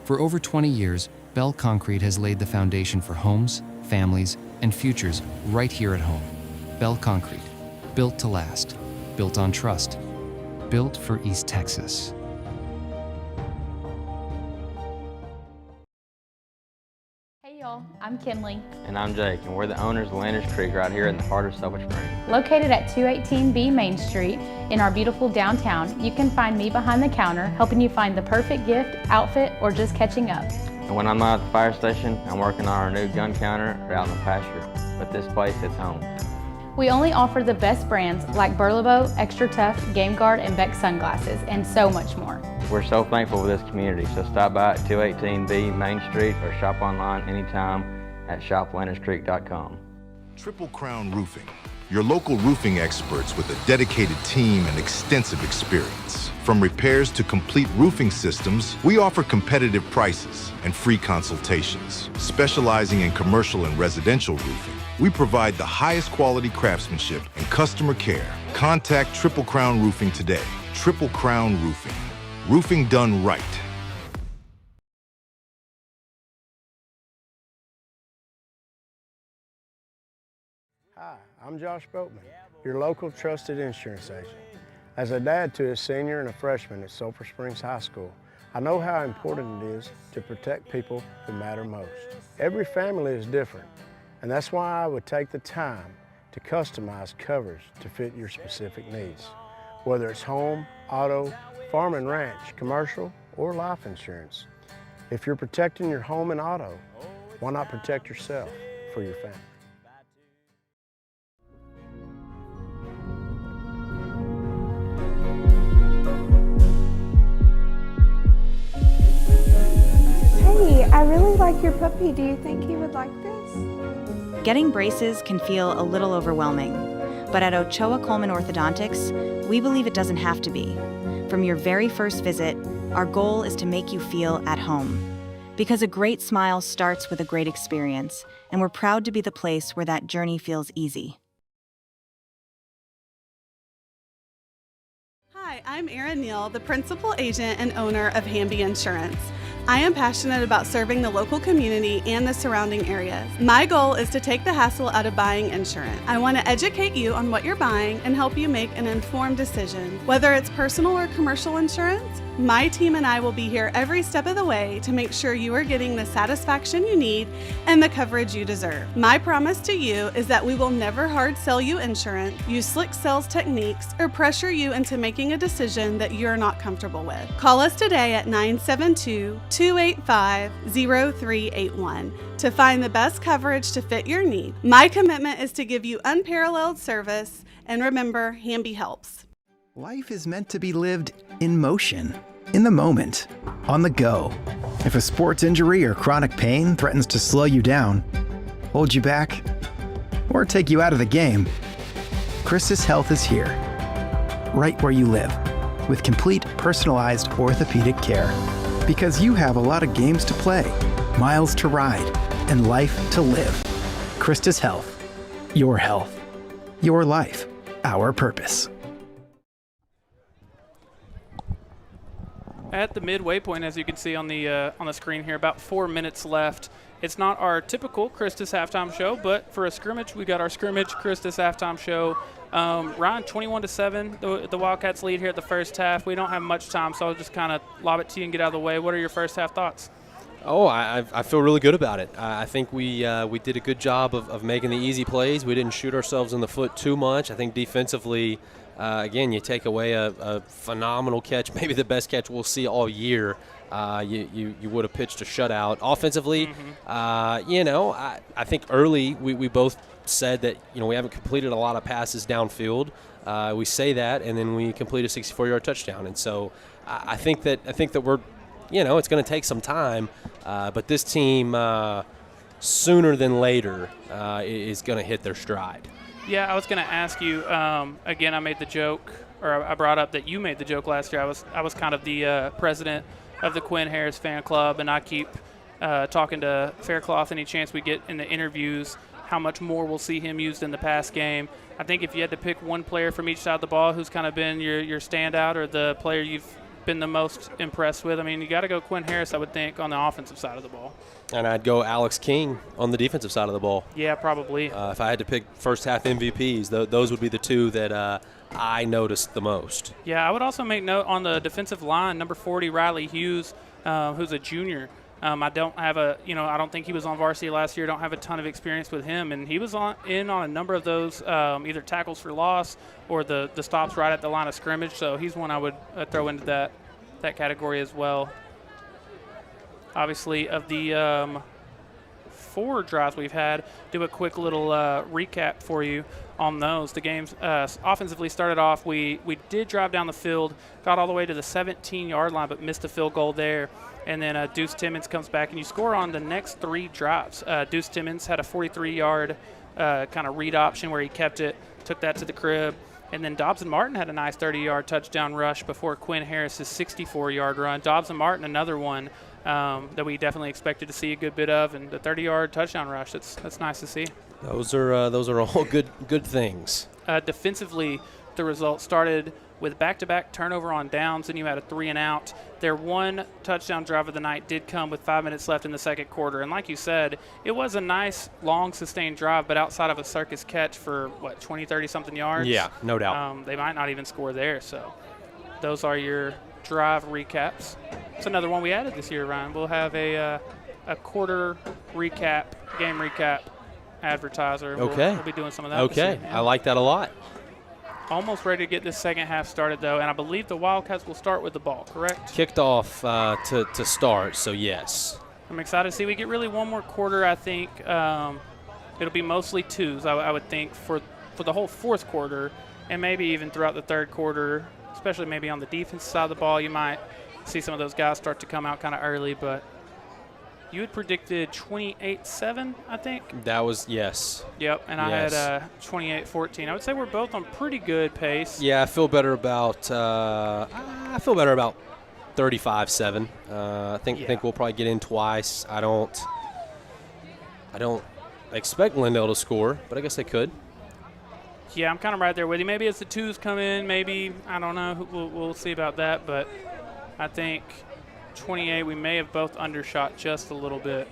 For over 20 years, Bell Concrete has laid the foundation for homes, families, and futures right here at home. Bell Concrete, built to last, built on trust, built for East Texas. Hey y'all, I'm Kinley. And I'm Jake, and we're the owners of Landers Creek right here in the heart of Sulphur Springs. Located at 218B Main Street in our beautiful downtown, you can find me behind the counter helping you find the perfect gift, outfit, or just catching up. And when I'm not at the fire station, I'm working on our new gun counter or out in the pasture. But this place hits home. We only offer the best brands like Burlebo, Extra Tough, Game Guard, and Beck sunglasses, and so much more. We're so thankful for this community, so stop by at 218B Main Street or shop online anytime at shoplanderscreek.com. Triple Crown Roofing, your local roofing experts with a dedicated team and extensive experience. From repairs to complete roofing systems, we offer competitive prices and free consultations. Specializing in commercial and residential roofing, we provide the highest quality craftsmanship and customer care. Contact Triple Crown Roofing today. Triple Crown Roofing. Roofing done right. Hi, I'm Josh Boatman, your local trusted insurance agent. As a dad to a senior and a freshman at Sulphur Springs High School, I know how important it is to protect people who matter most. Every family is different, and that's why I would take the time to customize coverage to fit your specific needs. Whether it's home, auto, farm and ranch, commercial, or life insurance. If you're protecting your home and auto, why not protect yourself for your family? Hey, I really like your puppy. Do you think he would like this? Getting braces can feel a little overwhelming, but at Ochoa Coleman Orthodontics, we believe it doesn't have to be. From your very first visit, our goal is to make you feel at home. Because a great smile starts with a great experience, and we're proud to be the place where that journey feels easy. Hi, I'm Erin Neal, the principal agent and owner of Hamby Insurance. I am passionate about serving the local community and the surrounding areas. My goal is to take the hassle out of buying insurance. I want to educate you on what you're buying and help you make an informed decision. Whether it's personal or commercial insurance, my team and I will be here every step of the way to make sure you are getting the satisfaction you need and the coverage you deserve. My promise to you is that we will never hard sell you insurance, use slick sales techniques, or pressure you into making a decision that you're not comfortable with. Call us today at 972-285-0381 to find the best coverage to fit your need. My commitment is to give you unparalleled service, and remember, Hamby helps. Life is meant to be lived in motion, in the moment, on the go. If a sports injury or chronic pain threatens to slow you down, hold you back, or take you out of the game, Chris's Health is here. right where you live, with complete personalized orthopedic care. Because you have a lot of games to play, miles to ride, and life to live. Christus Health. Your health. Your life. Our purpose. At the midway point, as you can see on the screen here, about 4 minutes left. It's not our typical Christus halftime show, but for a scrimmage, we got our scrimmage Christus halftime show. Ryan, 21-7, the Wildcats lead here at the first half. We don't have much time, so I'll just kind of lob it to you and get out of the way. What are your first half thoughts? Oh, I feel really good about it. I think we did a good job of making the easy plays. We didn't shoot ourselves in the foot too much. I think defensively, again, you take away a phenomenal catch, maybe the best catch we'll see all year. You would have pitched a shutout. Offensively, I think early we both said that we haven't completed a lot of passes downfield. We say that, and then we complete a 64-yard touchdown. And so I think that we're it's going to take some time, but this team sooner than later is going to hit their stride. Yeah, I was going to ask you, again, I made the joke, or I brought up that you made the joke last year. I was kind of the president of the Quinn Harris fan club, and I keep talking to Faircloth any chance we get in the interviews how much more we'll see him used in the pass game. I think if you had to pick one player from each side of the ball who's kind of been your standout or the player you've been the most impressed with, I mean, you got to go Quinn Harris, I would think, on the offensive side of the ball. And I'd go Alex King on the defensive side of the ball. Yeah, probably. If I had to pick first half MVPs, those would be the two that I noticed the most. Yeah, I would also make note on the defensive line, number 40, Riley Hughes, who's a junior. I don't think he was on varsity last year. Don't have a ton of experience with him, and he was on a number of those either tackles for loss or the stops right at the line of scrimmage. So he's one I would throw into that category as well. Obviously, of the 4 drives we've had, do a quick little recap for you on those. The games offensively started off. We did drive down the field, got all the way to the 17-yard line, but missed a field goal there. And then Deuce Timmons comes back, and you score on the next 3 drives. Deuce Timmons had a 43-yard kind of read option where he kept it, took that to the crib. And then Dobson Martin had a nice 30-yard touchdown rush before Quinn Harris's 64-yard run. Dobson Martin, another one that we definitely expected to see a good bit of, and the 30-yard touchdown rush. That's nice to see. Those are all good things. Defensively, the result started with back-to-back turnover on downs, and you had a 3-and-out. Their one touchdown drive of the night did come with 5 minutes left in the second quarter. And like you said, it was a nice, long, sustained drive, but outside of a circus catch for, 20, 30-something yards? Yeah, no doubt. They might not even score there. So those are your drive recaps. It's another one we added this year, Ryan. We'll have a quarter recap, game recap advertiser. Okay. We'll be doing some of that. Okay, I like that a lot. Almost ready to get this second half started, though, and I believe the Wildcats will start with the ball, correct? Kicked off to start, so yes. I'm excited to see. We get really one more quarter, I think. It'll be mostly 2s, I would think, for the whole fourth quarter, and maybe even throughout the third quarter, especially maybe on the defense side of the ball. You might see some of those guys start to come out kind of early, but you had predicted 28-7, I think? That was, yes. Yep, and yes. I had 28-14. I would say we're both on pretty good pace. Yeah, I feel better about 35-7. I think we'll probably get in twice. I don't expect Lindale to score, but I guess they could. Yeah, I'm kind of right there with you. Maybe as the 2s come in, maybe, I don't know. We'll see about that, but I think 28, we may have both undershot just a little bit.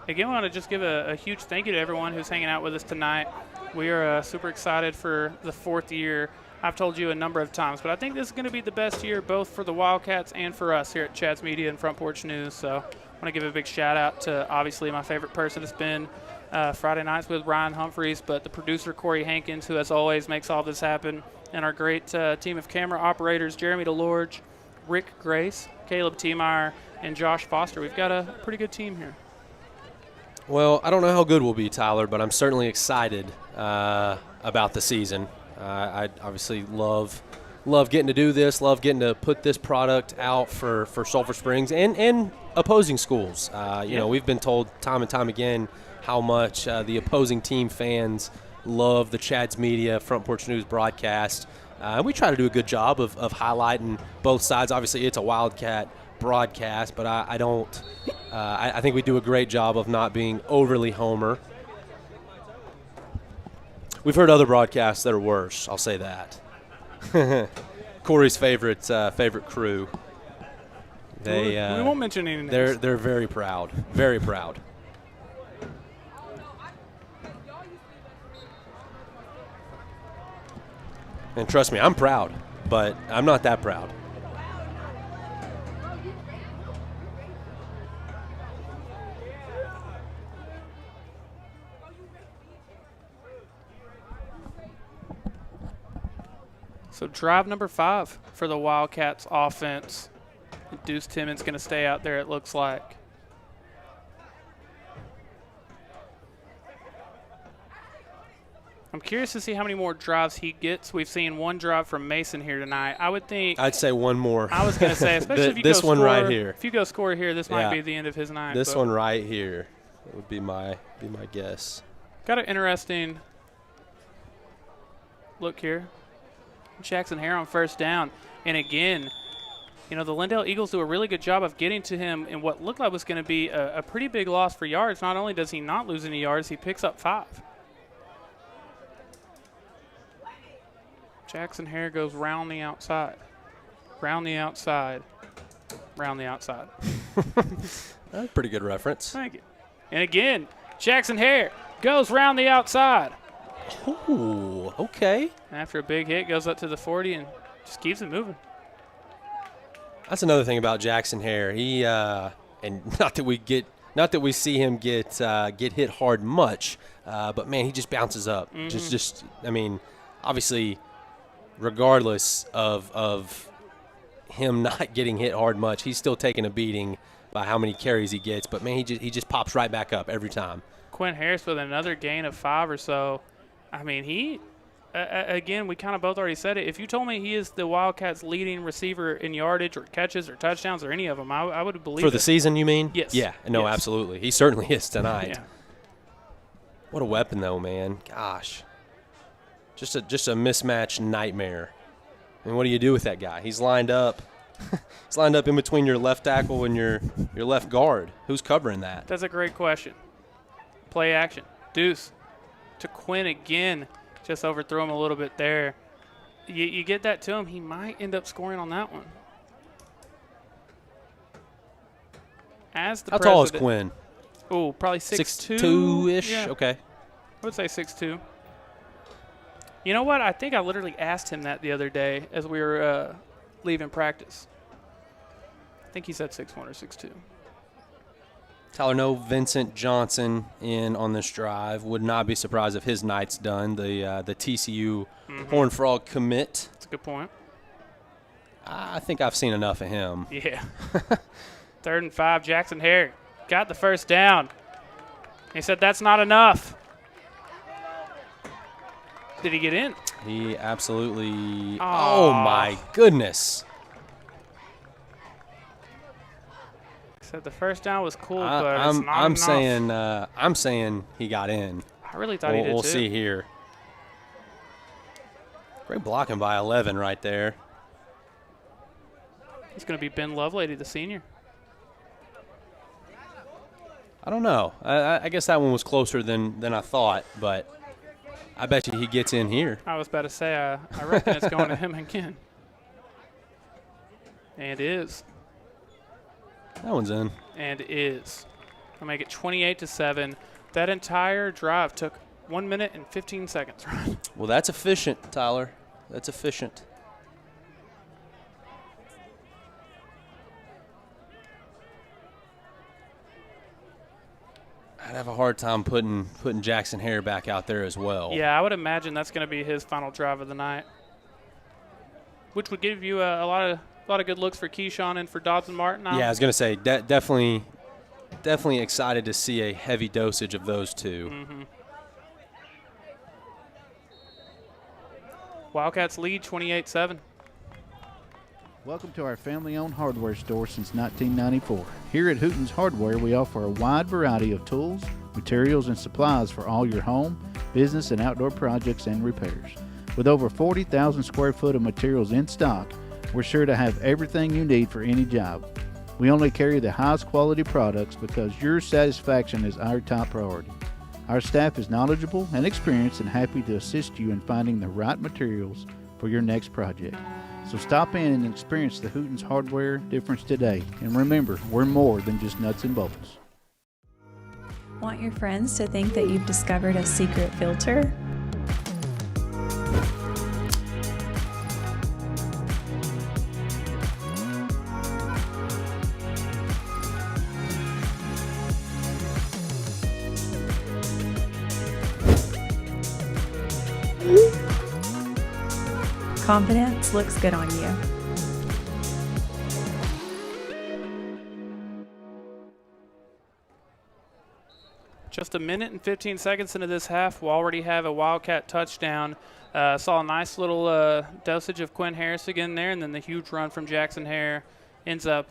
Again, we want to just give a huge thank you to everyone who's hanging out with us tonight. We are super excited for the 4th year. I've told you a number of times, but I think this is going to be the best year both for the Wildcats and for us here at Chad's Media and Front Porch News. So I want to give a big shout out to obviously my favorite person to spend Friday nights with, Ryan Humphreys, but the producer Corey Hankins, who as always makes all this happen, and our great team of camera operators, Jeremy DeLorge, Rick Grace, Caleb Tiemeyer, and Josh Foster. We've got a pretty good team here. Well, I don't know how good we'll be, Tyler, but I'm certainly excited about the season. I obviously love getting to do this, love getting to put this product out for Sulphur Springs and opposing schools. We've been told time and time again how much the opposing team fans love the Chad's Media Front Porch News broadcast. We try to do a good job of highlighting both sides. Obviously, it's a Wildcat broadcast, but I don't. I think we do a great job of not being overly homer. We've heard other broadcasts that are worse. I'll say that. Corey's favorite crew. We won't mention any names. They're very proud. Very proud. And trust me, I'm proud, but I'm not that proud. So drive number 5 for the Wildcats offense. Deuce Timmons going to stay out there, it looks like. I'm curious to see how many more drives he gets. We've seen one drive from Mason here tonight. I would think. I'd say one more. I was going to say, especially if you this go one score, right here. If you go score here, this might be the end of his night. This one right here would be my guess. Got an interesting look here. Jackson Hare on first down. And again, the Lindale Eagles do a really good job of getting to him in what looked like was going to be a pretty big loss for yards. Not only does he not lose any yards, he picks up 5. Jackson Hare goes round the outside. Round the outside. Round the outside. That's a pretty good reference. Thank you. And again, Jackson Hare goes round the outside. Ooh, okay. After a big hit, goes up to the 40 and just keeps it moving. That's another thing about Jackson Hare. He and not that we see him get hit hard much, but man, he just bounces up. Just I mean, obviously, regardless of him not getting hit hard much, he's still taking a beating by how many carries he gets. But man, he just pops right back up every time. Quinn Harris with another gain of 5 or so. I mean, he again, we kind of both already said it. If you told me he is the Wildcats' leading receiver in yardage or catches or touchdowns or any of them, I would believe For the season, you mean? Yes. Yeah, no, yes. Absolutely. He certainly is tonight. Yeah. What a weapon, though, man. Gosh. Just a mismatch nightmare. I mean, what do you do with that guy? He's lined up. He's lined up in between your left tackle and your left guard. Who's covering that? That's a great question. Play action. Deuce to Quinn again. Just overthrow him a little bit there. You get that to him, he might end up scoring on that one. How tall is Quinn? Oh, probably 6'2". 6'2"-ish? Yeah. Okay. I would say 6'2". You know what? I think I literally asked him that the other day as we were leaving practice. I think he said 6'1" or 6'2". Tyler, no Vincent Johnson in on this drive. Would not be surprised if his night's done. The TCU Horned Frog commit. That's a good point. I think I've seen enough of him. Yeah. 3rd and 5, Jackson Hare got the first down. He said that's not enough. Did he get in? He absolutely. Oh my goodness. Said the first down was cool, but it's not enough. I'm saying he got in. I really thought he did We'll too. see here. Great blocking by 11 right there. It's going to be Ben Lovelady, the senior. I don't know. I guess that one was closer than I thought, but I bet you he gets in here. I was about to say, I reckon it's going to him again. And it is. That one's in. And it is. I'll make it 28-7. That entire drive took 1 minute and 15 seconds. Well, that's efficient, Tyler. That's efficient. I'd have a hard time putting Jackson Hare back out there as well. Yeah, I would imagine that's going to be his final drive of the night, which would give you a lot of good looks for Keyshawn and for Dodson Martin. Yeah, I was going to say definitely excited to see a heavy dosage of those two. Mm-hmm. Wildcats lead 28-7. Welcome to our family-owned hardware store since 1994. Here at Hooten's Hardware, we offer a wide variety of tools, materials, and supplies for all your home, business and outdoor projects and repairs. With over 40,000 square foot of materials in stock, we're sure to have everything you need for any job. We only carry the highest quality products because your satisfaction is our top priority. Our staff is knowledgeable and experienced and happy to assist you in finding the right materials for your next project. So stop in and experience the Hooten's Hardware difference today. And remember, we're more than just nuts and bolts. Want your friends to think that you've discovered a secret filter? Confidence looks good on you. Just a minute and 15 seconds into this half, we'll already have a Wildcat touchdown. Saw a nice little dosage of Quinn Harris again there, and then the huge run from Jackson Hare ends up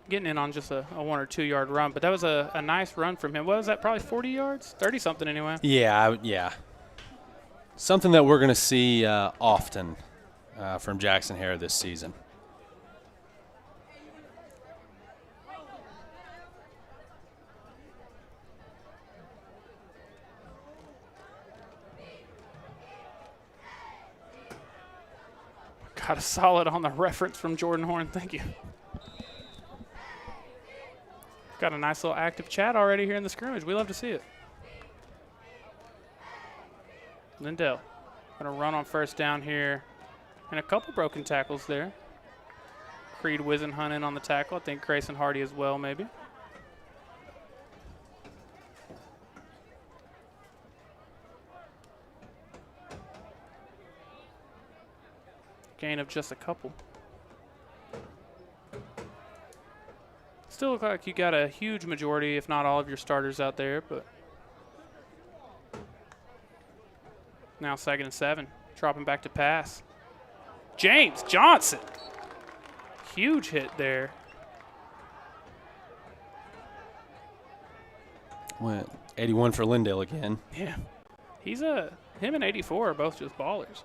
getting in on just a 1 or 2 yard run. But that was a nice run from him. What was that, probably 40 yards? 30-something anyway. Yeah. Something that we're going to see often from Jackson Hare this season. Got a solid on the reference from Jordan Horn. Thank you. Got a nice little active chat already here in the scrimmage. We love to see it. Lindale going to run on first down here. And a couple broken tackles there. Creed Wisenhunt in on the tackle. I think Grayson Hardy as well, maybe. Gain of just a couple. Still look like you got a huge majority, if not all of your starters out there, but now 2nd and 7. Dropping back to pass. James Johnson. Huge hit there. Went 81 for Lindale again. Yeah. Him and 84 are both just ballers.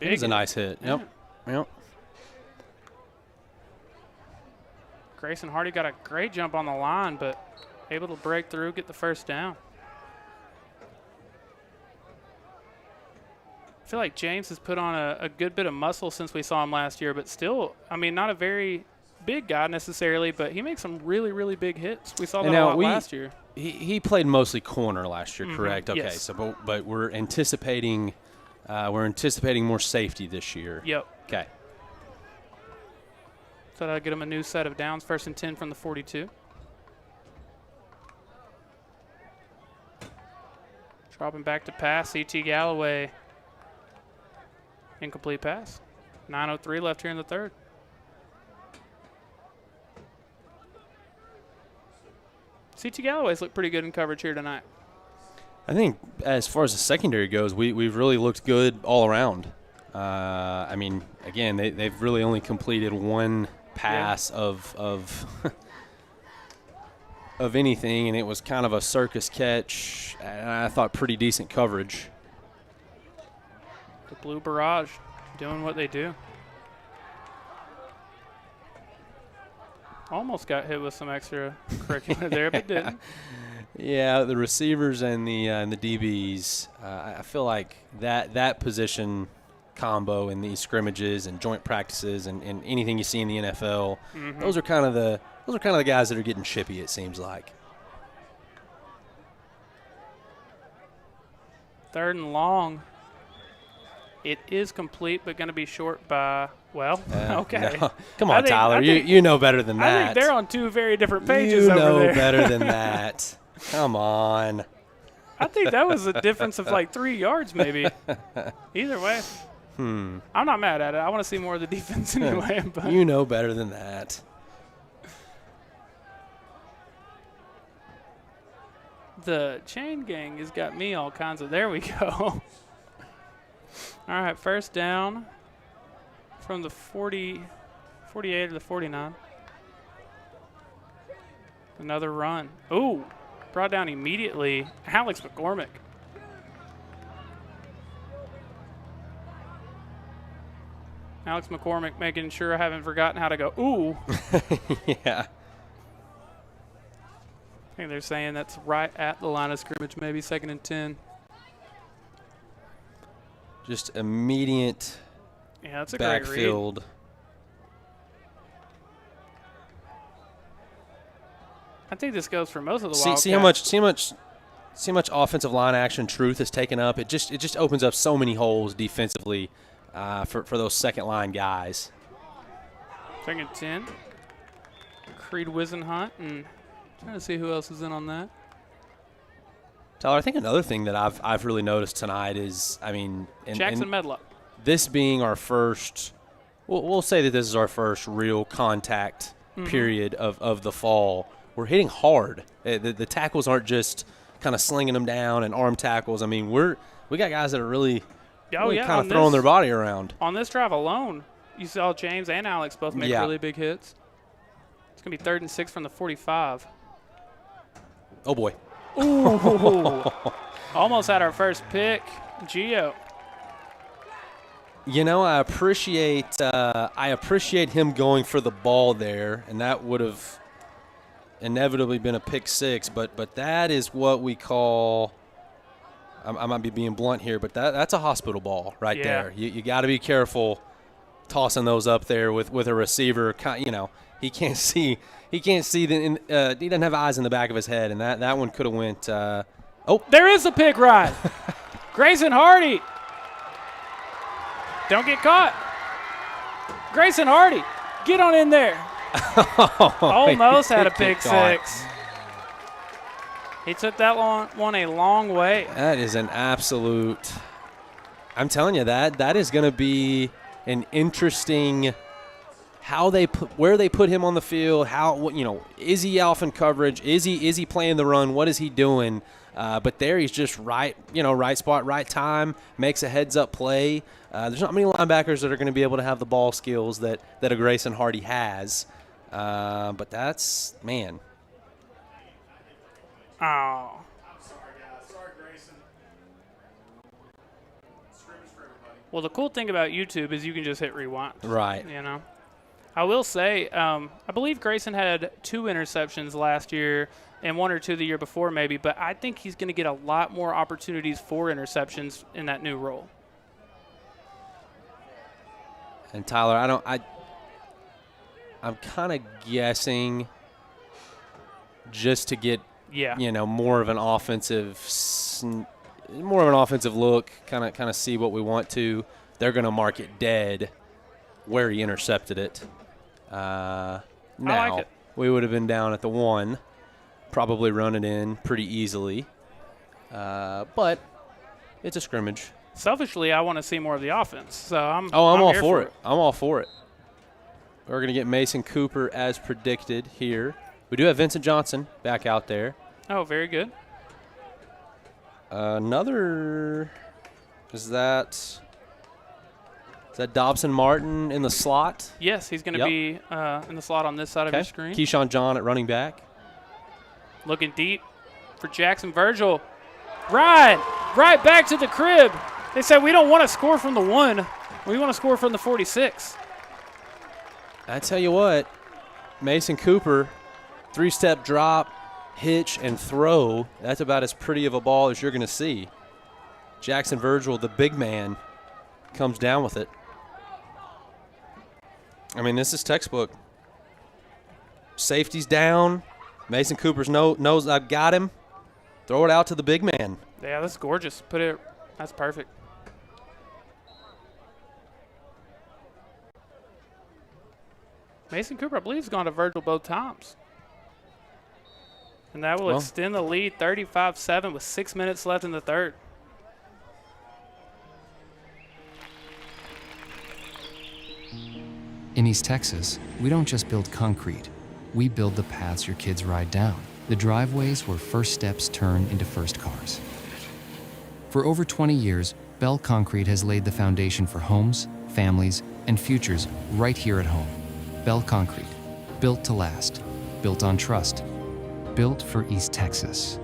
It was a nice hit. Yeah. Yep. Grayson Hardy got a great jump on the line, but able to break through, get the first down. I feel like James has put on a good bit of muscle since we saw him last year, but still, I mean, not a very big guy necessarily, but he makes some really, really big hits. We saw that a lot last year. He played mostly corner last year, correct? Okay, yes. so but we're anticipating more safety this year. Yep. Okay. So that'll get him a new set of downs. 1st and 10 from the 42. Dropping back to pass. C.T. Galloway. Incomplete pass. 9:03 left here in the third. C.T. Galloway's looked pretty good in coverage here tonight. I think as far as the secondary goes, we've really looked good all around. I mean, again, they've really only completed one pass of anything, and it was kind of a circus catch, and I thought pretty decent coverage. The Blue Barrage doing what they do. Almost got hit with some extra curricular there, but didn't. Yeah, the receivers and the DBs, I feel like that position combo in these scrimmages and joint practices and anything you see in the NFL, those are kind of the guys that are getting chippy, it seems like. 3rd and long. It is complete, but going to be short by, well, okay. No. Come on, Tyler. You know better than that. I think they're on two very different pages over there. You know better than that. Come on. I think that was a difference of like 3 yards maybe. Either way. I'm not mad at it. I want to see more of the defense anyway. But you know better than that. The chain gang has got me all kinds of – there we go. All right, 1st down from the 45 48 or the 49. Another run. Ooh, brought down immediately. Alex McCormick. Alex McCormick making sure I haven't forgotten how to go. Ooh. Yeah. I think they're saying that's right at the line of scrimmage, maybe 2nd and 10. Just immediate Yeah, that's a great read. backfield. I think this goes for most of the See Wildcats. how much offensive line action Truth has taken up. It just opens up so many holes defensively for those second line guys. 2nd and 10. Creed Wisenhunt, and trying to see who else is in on that. Tyler, I think another thing that I've really noticed tonight is, I mean, Jackson Medlock. This being our first, we'll say that this is our first real contact period of the fall. We're hitting hard. The tackles aren't just kind of slinging them down and arm tackles. I mean, we got guys that are really, kind of throwing their body around. On this drive alone, you saw James and Alex both make really big hits. It's going to be 3rd and 6 from the 45. Oh, boy. Ooh. Almost had our first pick. Gio. You know, I appreciate him going for the ball there, and that would have inevitably been a pick 6. But that is what we call, I might be being blunt here, but that's a hospital ball right there. You got to be careful tossing those up there with a receiver. You know, he can't see. He can't see he doesn't have eyes in the back of his head, and that one could have went. There is a pick ride. Grayson Hardy. Don't get caught. Grayson Hardy, get on in there. Almost had a pick 6. He took that one a long way. That is an absolute. I'm telling you that is going to be an interesting. Where they put him on the field, is he off in coverage? Is he playing the run? What is he doing? But there he's just right spot, right time, makes a heads-up play. There's not many linebackers that are going to be able to have the ball skills that a Grayson Hardy has. But that's, man. Oh. Sorry, Grayson. Scrimmage for everybody. Well, the cool thing about YouTube is you can just hit rewind. Right. You know. I will say, I believe Grayson had 2 interceptions last year and 1 or 2 the year before maybe, but I think he's going to get a lot more opportunities for interceptions in that new role. And Tyler, I'm kind of guessing just to get more of an offensive look, kind of see what we want to. They're going to mark it dead where he intercepted it. Now, like it. We would have been down at the 1, probably run it in pretty easily. But it's a scrimmage. Selfishly, I want to see more of the offense, so I'm all here for it. I'm all for it. We're going to get Mason Cooper as predicted here. We do have Vincent Johnson back out there. Oh, very good. Is that Dobson Martin in the slot? Yes, he's going to be in the slot on this side of your screen. Keyshawn John at running back. Looking deep for Jackson Virgil. Right back to the crib. They said we don't want to score from the 1. We want to score from the 46. I tell you what, Mason Cooper, 3-step drop, hitch, and throw. That's about as pretty of a ball as you're going to see. Jackson Virgil, the big man, comes down with it. I mean, this is textbook. Safety's down. Mason Cooper's knows I've got him. Throw it out to the big man. Yeah, that's gorgeous. That's perfect. Mason Cooper, I believe, has gone to Virgil both times. And that will extend the lead 35-7 with 6 minutes left in the third. In East Texas, we don't just build concrete. We build the paths your kids ride down, the driveways where first steps turn into first cars. For over 20 years, Bell Concrete has laid the foundation for homes, families, and futures right here at home. Bell Concrete, built to last, built on trust, built for East Texas.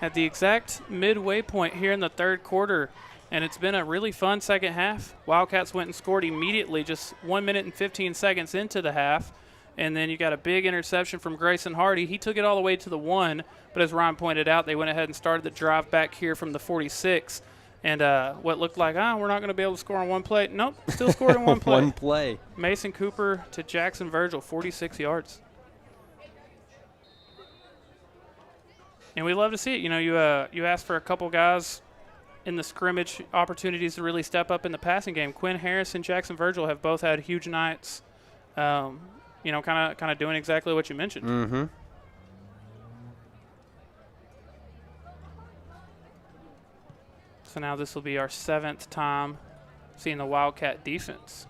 At the exact midway point here in the third quarter, and it's been a really fun second half. Wildcats went and scored immediately, just 1 minute and 15 seconds into the half. And then you got a big interception from Grayson Hardy. He took it all the way to the 1, but as Ryan pointed out, they went ahead and started the drive back here from the 46. And what looked like, we're not going to be able to score on one play. Nope, still scored in one play. One play. Mason Cooper to Jackson Virgil, 46 yards. And we love to see it. You know, you asked for a couple guys in the scrimmage opportunities to really step up in the passing game. Quinn Harris and Jackson Virgil have both had huge nights. You know, kind of doing exactly what you mentioned. Mm-hmm. So now this will be our 7th time seeing the Wildcat defense.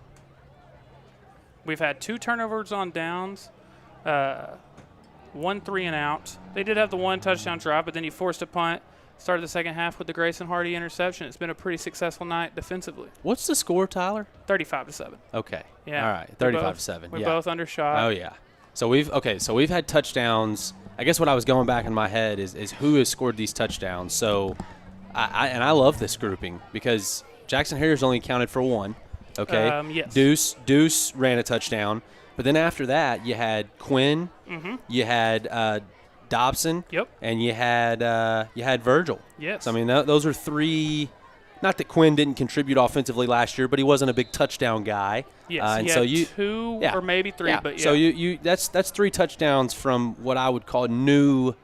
We've had 2 turnovers on downs, 1 3 and out. They did have the 1 touchdown drive, but then you forced a punt. Started the second half with the Grayson Hardy interception. It's been a pretty successful night defensively. What's the score, Tyler? 35-7. Okay. Yeah. All right. 35-7. We're both undershot. Oh yeah. So we've had touchdowns. I guess what I was going back in my head is who has scored these touchdowns. So I love this grouping because Jackson Harris only accounted for 1. Okay. Yes. Deuce ran a touchdown, but then after that you had Quinn. Mm-hmm. You had Dobson. Yep. And you had Virgil. Yes. So, I mean, those are 3. Not that Quinn didn't contribute offensively last year, but he wasn't a big touchdown guy. Yes. And he so had 2 or maybe 3, but yeah. So that's 3 touchdowns from what I would call new,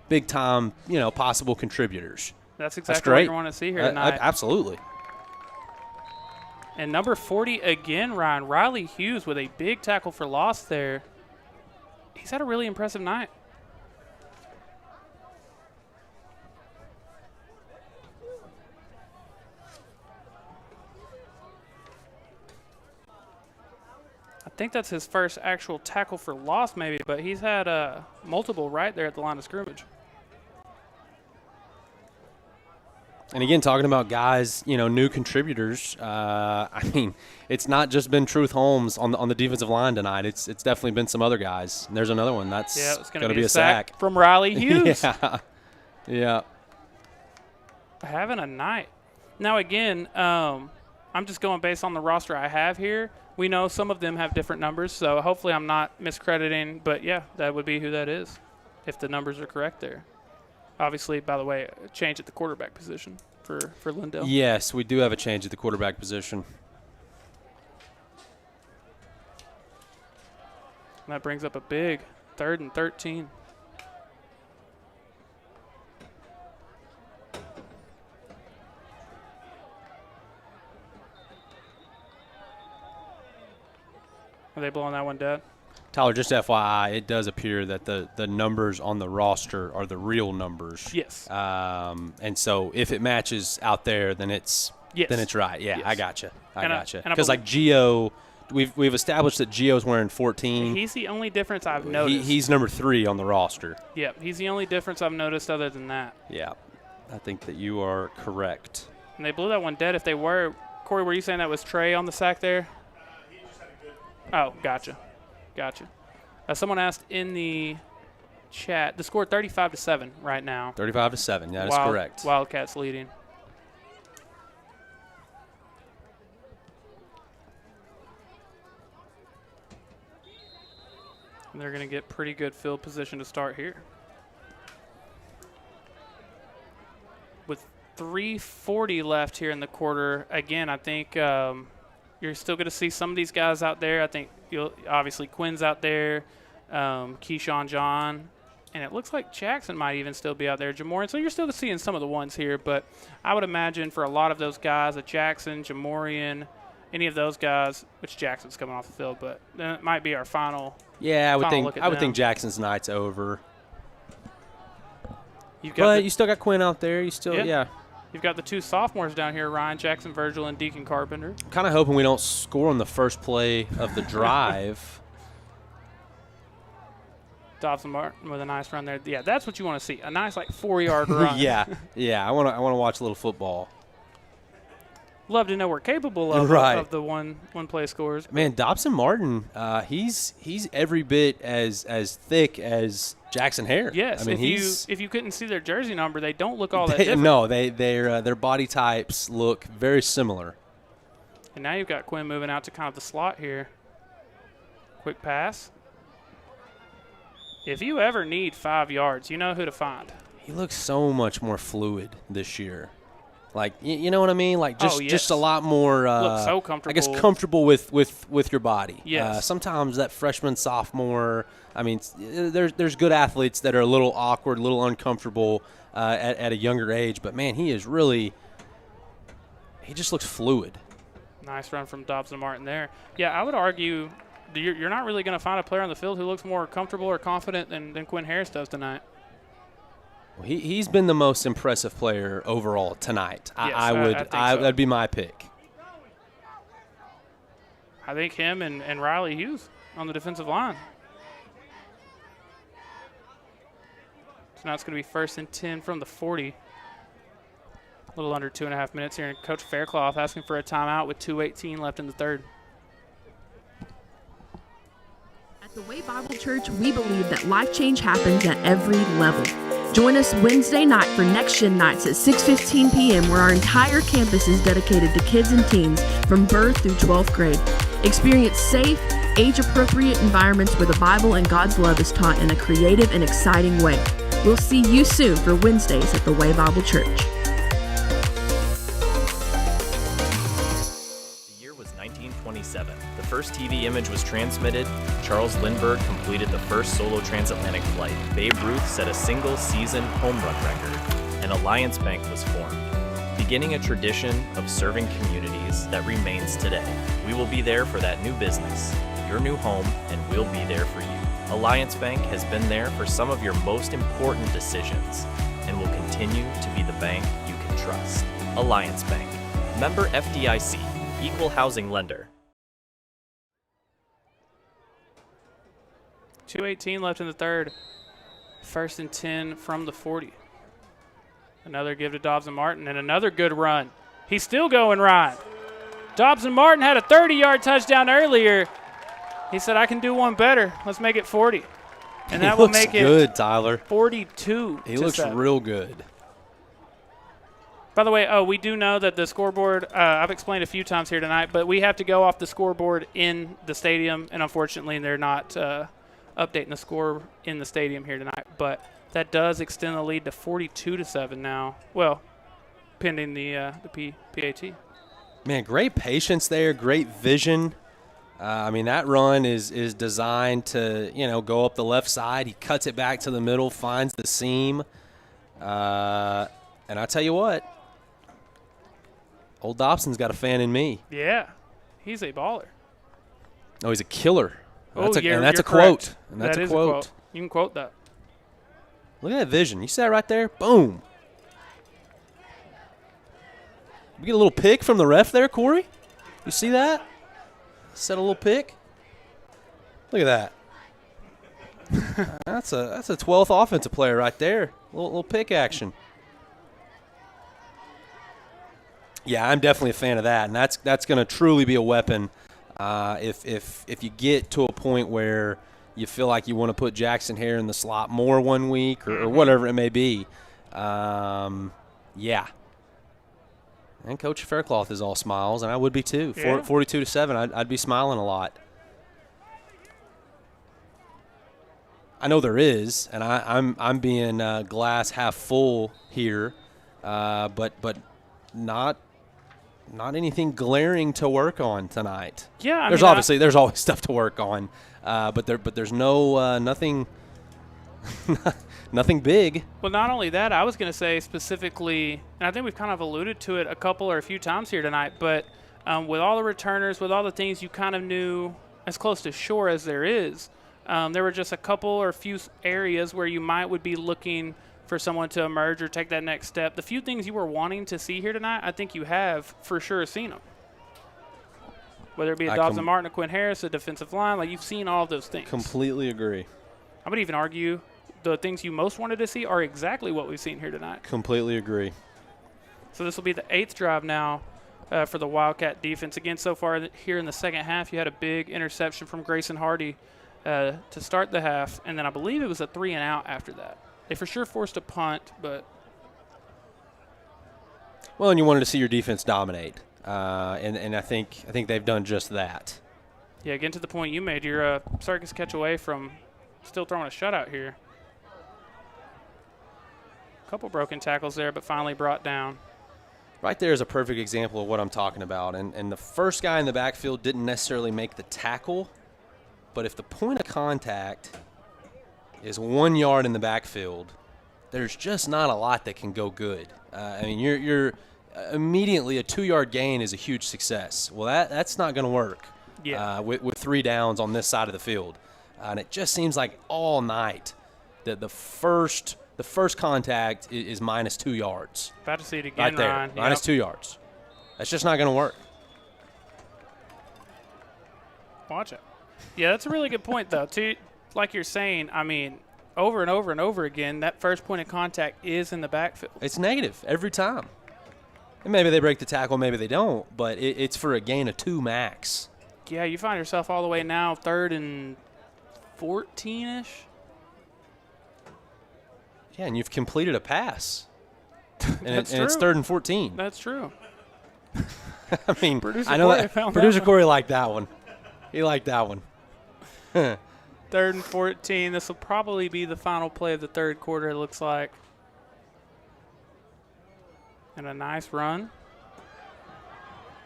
big time, possible contributors. That's exactly great. what you want to see here tonight. Absolutely. And number 40 again, Ryan Riley Hughes with a big tackle for loss there. He's had a really impressive night. I think that's his first actual tackle for loss maybe, but he's had multiple right there at the line of scrimmage. And again, talking about guys, new contributors. I mean, it's not just been Truth Holmes on the defensive line tonight. It's definitely been some other guys. And there's another one. That's it's going to be a sack from Riley Hughes. Yeah. Having a night. Now again, I'm just going based on the roster I have here. We know some of them have different numbers, so hopefully I'm not miscrediting. But yeah, that would be who that is, if the numbers are correct there. Obviously, by the way, a change at the quarterback position for Lindale. Yes, we do have a change at the quarterback position. And that brings up a big 3rd and 13. Are they blowing that one dead? Tyler, just FYI, it does appear that the numbers on the roster are the real numbers. Yes. And so if it matches out there, then it's right. Yeah, yes. I gotcha. Gotcha. And because like Gio, we've established that Gio's wearing 14. He's the only difference I've noticed. He's number 3 on the roster. Yeah, he's the only difference I've noticed other than that. Yeah, I think that you are correct. And they blew that one dead. If they were, Corey, were you saying that was Trey on the sack there? He just had a good. Oh, gotcha. Someone asked in the chat, the score 35-7 right now. 35-7, that is correct. Wildcats leading. And they're going to get pretty good field position to start here. With 3:40 left here in the quarter, again, I think you're still going to see some of these guys out there. I think obviously Quinn's out there, Keyshawn John, and it looks like Jackson might even still be out there, Jamorian. So you're still seeing some of the ones here, but I would imagine for a lot of those guys, Jackson, Jamorian, any of those guys, which Jackson's coming off the field, but then it might be our final. Yeah, I would them. think Jackson's night's over. But you still got Quinn out there. You still yeah. You've got the 2 sophomores down here, Ryan Jackson Virgil and Deacon Carpenter. Kind of hoping we don't score on the first play of the drive. Dobson Martin with a nice run there. Yeah, that's what you want to see. A nice, 4-yard run. Yeah. I want to watch a little football. Love to know we're capable of, right. of the one play scores. Man, Dobson Martin, he's every bit as thick as Jackson Hare. Yes, I mean, if you couldn't see their jersey number, they don't look all that different. No, their body types look very similar. And now you've got Quinn moving out to kind of the slot here. Quick pass. If you ever need 5 yards, you know who to find. He looks so much more fluid this year. You know what I mean? Just a lot more. Looks so comfortable. I guess comfortable with your body. Yes. Sometimes that freshman, sophomore. I mean, there's good athletes that are a little awkward, a little uncomfortable at a younger age. But man, he just looks fluid. Nice run from Dobson Martin there. Yeah, I would argue you're not really going to find a player on the field who looks more comfortable or confident than Quinn Harris does tonight. Well, he's been the most impressive player overall tonight. Yes, that'd be my pick. I think him and Riley Hughes on the defensive line. So now it's going to be 1st and 10 from the 40. A little under 2.5 minutes here, and Coach Faircloth asking for a timeout with 2:18 left in the third. At the Way Bible Church, we believe that life change happens at every level. Join us Wednesday night for Next Gen Nights at 6:15 p.m. where our entire campus is dedicated to kids and teens from birth through 12th grade. Experience safe, age-appropriate environments where the Bible and God's love is taught in a creative and exciting way. We'll see you soon for Wednesdays at the Way Bible Church. The year was 1927. The first TV image was transmitted. Charles Lindbergh completed the first solo transatlantic flight. Babe Ruth set a single-season home run record. And Alliance Bank was formed, beginning a tradition of serving communities that remains today. We will be there for that new business, your new home, and we'll be there for you. Alliance Bank has been there for some of your most important decisions and will continue to be the bank you can trust. Alliance Bank. Member FDIC. Equal housing lender. 2:18 left in the third. 1st and 10 from the 40. Another give to Dobson Martin and another good run. He's still going, Ryan. Dobson Martin had a 30-yard touchdown earlier. He said, I can do one better. Let's make it 40. And that will make it good, Tyler. 42. He looks real good. By the way, we do know that the scoreboard, I've explained a few times here tonight, but we have to go off the scoreboard in the stadium, and unfortunately they're not updating the score in the stadium here tonight. But that does extend the lead to 42-7 now. Well, pending the PAT. Man, great patience there, great vision. I mean, that run is designed to, go up the left side. He cuts it back to the middle, finds the seam. And I tell you what, old Dobson's got a fan in me. Yeah, he's a baller. Oh, he's a killer. That's you're a correct. quote. And that's that a is quote. a quote. You can quote that. Look at that vision. You see that right there? Boom. We get a little pick from the ref there, Corey. You see that? Set a little pick. Look at that. That's a 12th offensive player right there. Little pick action. Yeah, I'm definitely a fan of that, and that's going to truly be a weapon if you get to a point where you feel like you want to put Jackson Hare in the slot more one week or whatever it may be. Yeah. And Coach Faircloth is all smiles, and I would be too. Yeah. 42-7, I'd be smiling a lot. I know there is, and I'm being glass half full here, but not anything glaring to work on tonight. Yeah, there's always stuff to work on, but there's no nothing. Nothing big. Well, not only that, I was going to say specifically, and I think we've kind of alluded to it a couple or a few times here tonight, but with all the returners, with all the things you kind of knew as close to sure as there is, there were just a couple or a few areas where you would be looking for someone to emerge or take that next step. The few things you were wanting to see here tonight, I think you have for sure seen them. Whether it be a Dobson Martin, a Quinn Harris, a defensive line, you've seen all of those things. Completely agree. I would even argue the things you most wanted to see are exactly what we've seen here tonight. Completely agree. So this will be the 8th drive now for the Wildcat defense. Again, so far here in the second half, you had a big interception from Grayson Hardy to start the half, and then I believe it was a 3-and-out after that. They for sure forced a punt, but well, and you wanted to see your defense dominate, and I think they've done just that. yeah, getting to the point you made, you're a circus catch away from still throwing a shutout here. A couple broken tackles there, but finally brought down. Right there is a perfect example of what I'm talking about. And the first guy in the backfield didn't necessarily make the tackle, but if the point of contact is 1 yard in the backfield, there's just not a lot that can go good. I mean, you're immediately a 2-yard gain is a huge success. Well, that's not going to work with 3 downs on this side of the field. And it just seems like all night that the first contact is minus 2 yards. About to see it again, right there, Ryan. minus 2 yards. That's just not going to work. Watch it. Yeah, that's a really good point, though. Like you're saying, I mean, over and over and over again, that first point of contact is in the backfield. It's negative every time. And maybe they break the tackle, maybe they don't, but it's for a gain of 2 max. Yeah, you find yourself all the way now 3rd and 14-ish. Yeah, and you've completed a pass. and That's it's true. 3rd and 14. That's true. I mean, Producer I know Corey that. found Producer that one. Corey liked that one. He liked that one. 3rd and 14. This will probably be the final play of the 3rd quarter, it looks like. And a nice run.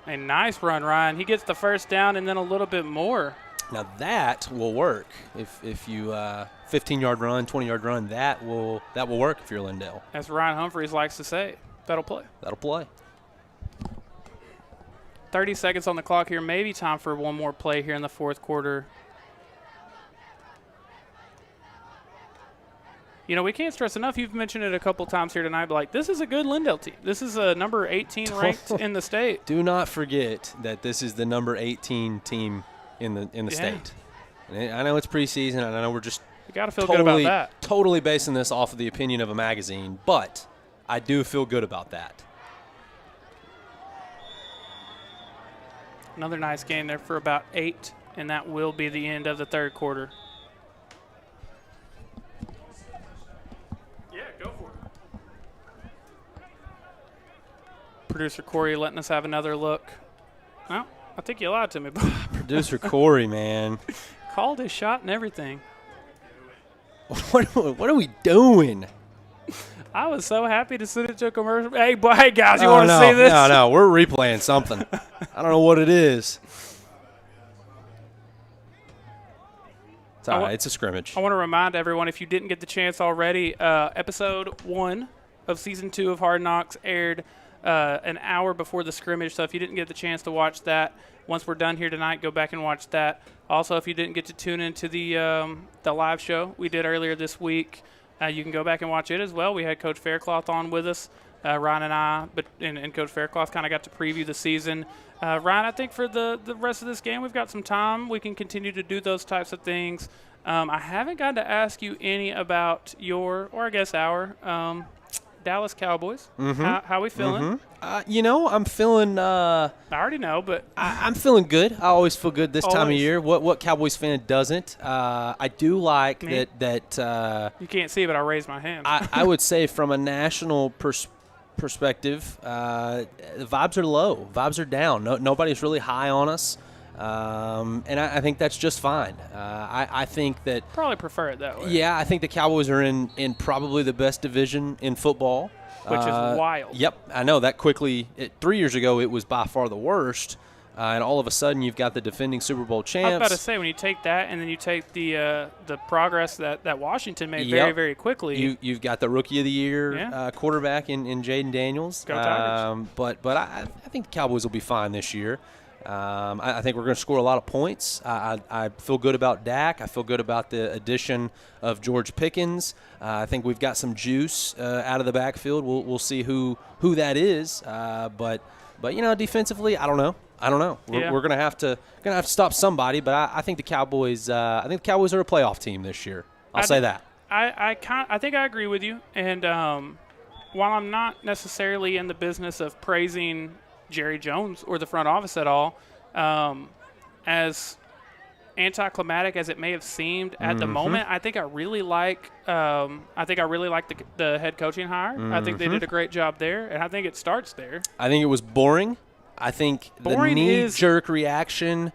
A nice run, Ryan. He gets the first down and then a little bit more. Now that will work. If you 15-yard run, 20-yard run, that will work if you're Lindale. As Ryan Humphreys likes to say, that'll play. That'll play. 30 seconds on the clock here. Maybe time for one more play here in the 4th quarter. You know, we can't stress enough. You've mentioned it a couple times here tonight, but like this is a good Lindale team. This is a number 18 ranked in the state. Do not forget that this is the number 18 team in the state. And I know it's preseason, and I know we're just you got to feel good about that. Totally basing this off of the opinion of a magazine, but I do feel good about that. Another nice game there for about 8, and that will be the end of the 3rd quarter. Yeah, go for it. Producer Corey letting us have another look. Well, I think you lied to me. Producer Corey, man. Called his shot and everything. What are we doing? I was so happy to send it to a commercial. Hey, guys, you want to see this? No, we're replaying something. I don't know what it is. It's all right. It's a scrimmage. I want to remind everyone, if you didn't get the chance already, episode 1 of season 2 of Hard Knocks aired an hour before the scrimmage. So if you didn't get the chance to watch that, once we're done here tonight, go back and watch that. Also, if you didn't get to tune into the live show we did earlier this week, you can go back and watch it as well. We had Coach Faircloth on with us. Ryan and I, and Coach Faircloth kind of got to preview the season. Ryan, I think for the rest of this game, we've got some time. We can continue to do those types of things. I haven't gotten to ask you any about our Dallas Cowboys. Mm-hmm. How we feeling? Mm-hmm. I'm feeling. I already know, but I'm feeling good. I always feel good this time of Always. year. What Cowboys fan doesn't? I do like that. You can't see, but I raised my hand. I would say from a national perspective, the vibes are low. Vibes are down. Nobody's really high on us. And I think that's just fine. I think that probably prefer it that way. Yeah, I think the Cowboys are in probably the best division in football. Which is wild. Yep, I know that quickly. 3 years ago, it was by far the worst. And all of a sudden, you've got the defending Super Bowl champs. I was about to say, when you take that and then you take the progress that Washington made very, very quickly. You've got the Rookie of the Year quarterback in Jaden Daniels. Go Tigers. But I think the Cowboys will be fine this year. I think we're going to score a lot of points. I feel good about Dak. I feel good about the addition of George Pickens. I think we've got some juice out of the backfield. We'll see who that is. But defensively, I don't know. We're going to have to stop somebody. But I think the Cowboys. I think the Cowboys are a playoff team this year. I'll say that. I think I agree with you. And while I'm not necessarily in the business of praising Jerry Jones or the front office at all, as anticlimactic as it may have seemed at the moment, I think I really like the head coaching hire. I think they did a great job there, and I think it starts there. I think it was boring. I think the knee-jerk reaction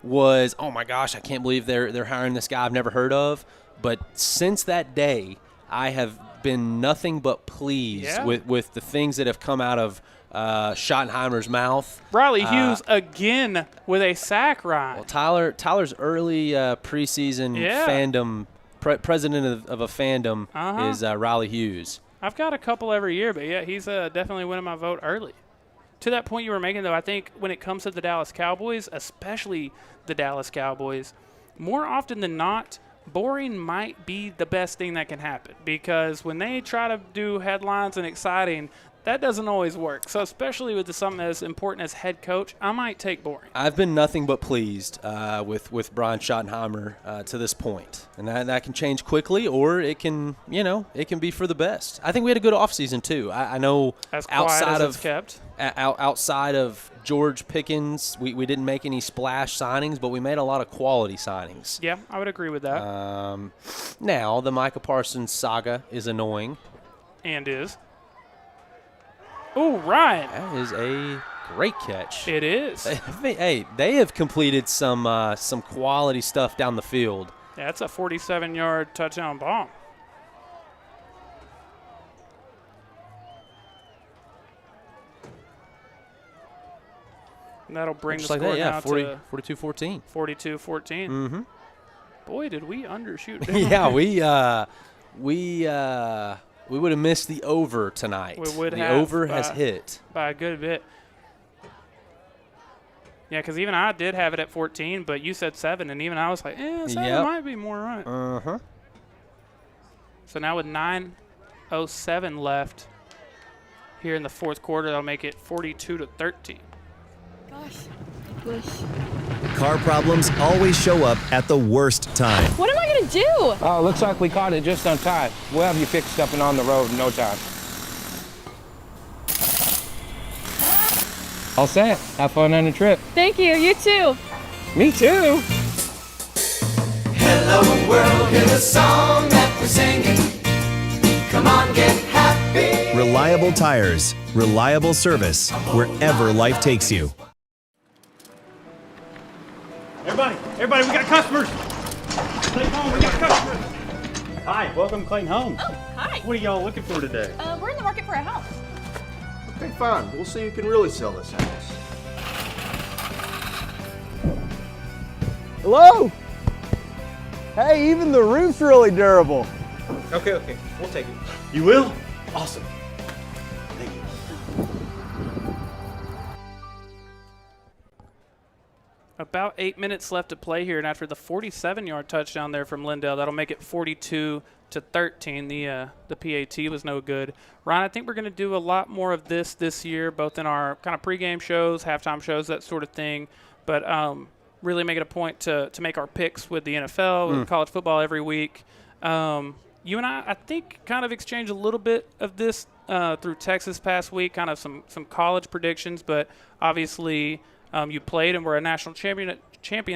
was, oh, my gosh, I can't believe they're hiring this guy I've never heard of. But since that day, I have been nothing but pleased with the things that have come out of Schottenheimer's mouth. Riley Hughes again with a sack, Ryan. Well, Tyler's early preseason fandom, president of a fandom is Riley Hughes. I've got a couple every year, but yeah, he's definitely winning my vote early. To that point you were making, though, I think when it comes to the Dallas Cowboys, especially the Dallas Cowboys, more often than not, boring might be the best thing that can happen, because when they try to do headlines and exciting, that doesn't always work. So especially with something as important as head coach, I might take boring. I've been nothing but pleased with Brian Schottenheimer to this point. And that can change quickly, or it can be for the best. I think we had a good offseason too. I know as outside as it's kept. Outside of George Pickens, we didn't make any splash signings, but we made a lot of quality signings. Yeah, I would agree with that. Now, the Micah Parsons saga is annoying. And is. Oh, Ryan. That is a great catch. It is. Hey, they have completed some quality stuff down the field. Yeah, that's a 47-yard touchdown bomb. And that'll bring the score down to 42-14. 42-14. Mm-hmm. Boy, did we undershoot. Yeah, we would have missed the over tonight. We would the over has hit. By a good bit. Yeah, because even I did have it at 14, but you said 7, and even I was like, 7 might be more right. Uh-huh. So now with 9:07 left here in the fourth quarter, that'll make it 42-13. Gosh. Car problems always show up at the worst time. What am I going to do? Oh, looks like we caught it just on time. We'll have you fixed up and on the road in no time. All set. Have fun on the trip. Thank you. You too. Me too. Hello world, hear the song that we're singing. Come on, get happy. Reliable tires, reliable service, wherever life takes you. Everybody, we got customers. Clayton Home, we got customers. Hi, welcome to Clayton Home. Oh, hi. What are y'all looking for today? We're in the market for a house. Okay, fine. We'll see who can really sell this house. Hello? Hey, even the roof's really durable. Okay, we'll take it. You will? Awesome. Thank you. About 8 minutes left to play here, and after the 47-yard touchdown there from Lindale, that'll make it 42-13. The PAT was no good. Ron, I think we're going to do a lot more of this year, both in our kind of pregame shows, halftime shows, that sort of thing, but really make it a point to make our picks with the NFL, with college football every week. You and I think, kind of exchanged a little bit of this through Texas past week, kind of some college predictions, but obviously you played and were a national champion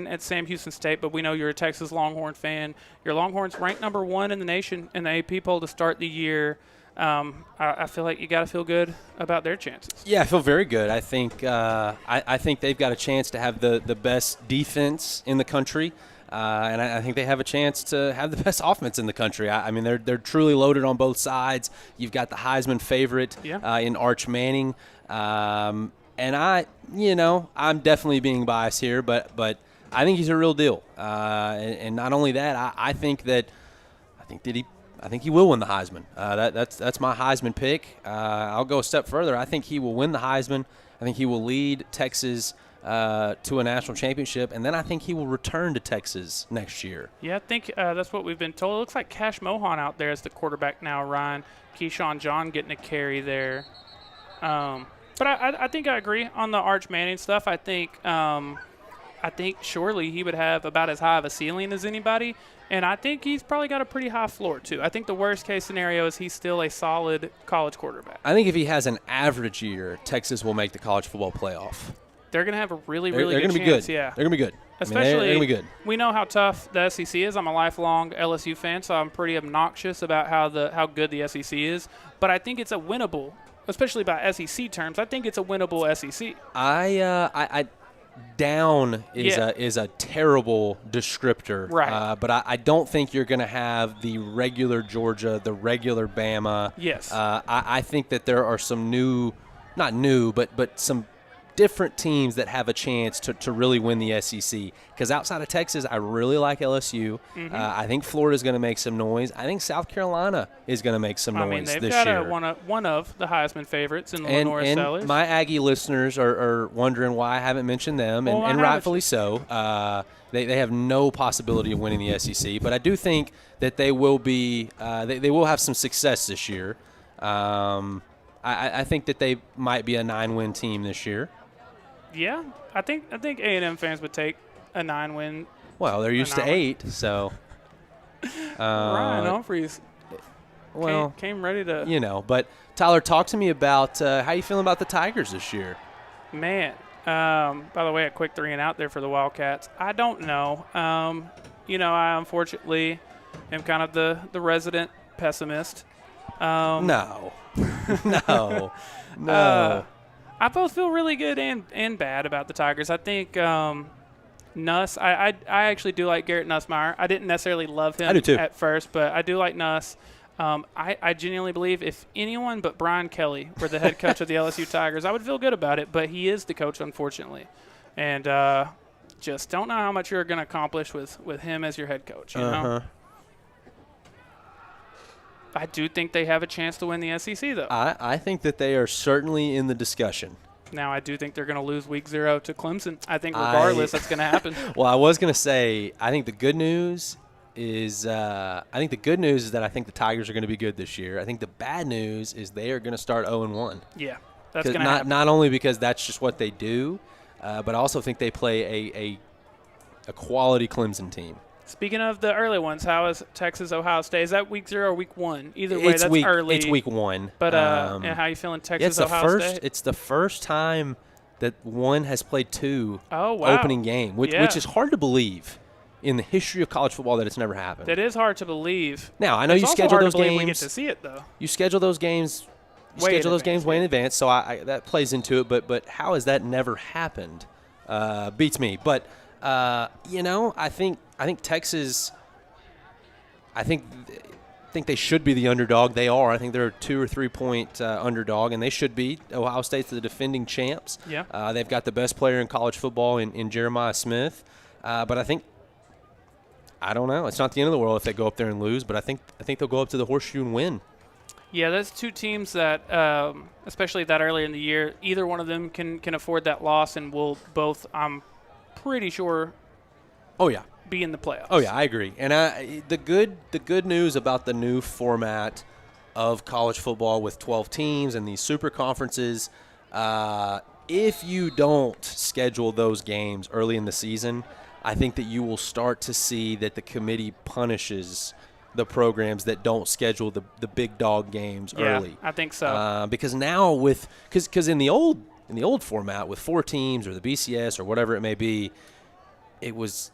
at Sam Houston State, but we know you're a Texas Longhorn fan. Your Longhorns ranked number 1 in the nation in the AP poll to start the year. I feel like you got to feel good about their chances. Yeah, I feel very good. I think I think they've got a chance to have the best defense in the country, and I think they have a chance to have the best offense in the country. I mean, they're truly loaded on both sides. You've got the Heisman favorite in Arch Manning. And I'm definitely being biased here, but I think he's a real deal. And not only that, I think he will win the Heisman. That's my Heisman pick. I'll go a step further. I think he will win the Heisman. I think he will lead Texas to a national championship, and then I think he will return to Texas next year. Yeah, I think that's what we've been told. It looks like Cash Mohan out there as the quarterback now, Ryan. Keyshawn John getting a carry there. But I think I agree on the Arch Manning stuff. I think I think surely he would have about as high of a ceiling as anybody, and I think he's probably got a pretty high floor too. I think the worst case scenario is he's still a solid college quarterback. I think if he has an average year, Texas will make the college football playoff. They're going to have a really They're good gonna be chance. good. Yeah, They're going to be good. Especially, they're going to be good. We know how tough the SEC is. I'm a lifelong LSU fan, so I'm pretty obnoxious about how good the SEC is. But I think it's a winnable, especially by SEC terms. I think it's a winnable SEC. I down is a terrible descriptor, right? But I don't think you're going to have the regular Georgia, the regular Bama. Yes. I think that there are some not new, but some different teams that have a chance to really win the SEC. Because outside of Texas, I really like LSU. Mm-hmm. I think Florida's going to make some noise. I think South Carolina is going to make some noise they've this got year. one of the Heisman favorites in Lenore Sellers. And my Aggie listeners are wondering why I haven't mentioned them, and rightfully so. They have no possibility of winning the SEC, but I do think that they will be they will have some success this year. I think that they might be a 9-win team this year. Yeah, I think A&M fans would take a 9-win. Well, they're used to 8, so. Ryan Humphreys. Well, came ready to. But Tyler, talk to me about how you feeling about the Tigers this year. Man, by the way, a quick 3 and out there for the Wildcats. I don't know. I unfortunately am kind of the resident pessimist. No. I both feel really good and bad about the Tigers. I think Nuss, I actually do like Garrett Nussmeier. I didn't necessarily love him at first, but I do like Nuss. I genuinely believe if anyone but Brian Kelly were the head coach of the LSU Tigers, I would feel good about it, but he is the coach, unfortunately. And just don't know how much you're going to accomplish with him as your head coach, you know? I do think they have a chance to win the SEC, though. I think that they are certainly in the discussion. Now, I do think they're going to lose week 0 to Clemson. I think regardless, that's going to happen. Well, I was going to say, I think the good news is that I think the Tigers are going to be good this year. I think the bad news is they are going to start 0-1. Yeah, that's going to happen. Not only because that's just what they do, but I also think they play a quality Clemson team. Speaking of the early ones, how is Texas Ohio State? Is that week 0 or week 1? Either way, that's early. It's week 1. But how you feeling, Texas Ohio State? It's the first time that one has played 2 opening game, which is hard to believe in the history of college football that it's never happened. That is hard to believe. Now I know you schedule those games. We get to see it though. You schedule those games. Way in advance, so that plays into it. But how has that never happened? Beats me. But I think Texas. I think they should be the underdog. They are. I think they're a 2 or 3 point underdog, and they should be. Ohio State's the defending champs. Yeah. They've got the best player in college football in Jeremiah Smith. But I don't know. It's not the end of the world if they go up there and lose. But I think they'll go up to the Horseshoe and win. Yeah, that's 2 teams that, especially that early in the year, either one of them can afford that loss, and will both. I'm pretty sure. Oh yeah. Be in the playoffs. Oh yeah, I agree. And the good news about the new format of college football with 12 teams and these super conferences, if you don't schedule those games early in the season, I think that you will start to see that the committee punishes the programs that don't schedule the big dog games early. I think so. Because now because in the old format with 4 teams or the BCS or whatever it may be, it was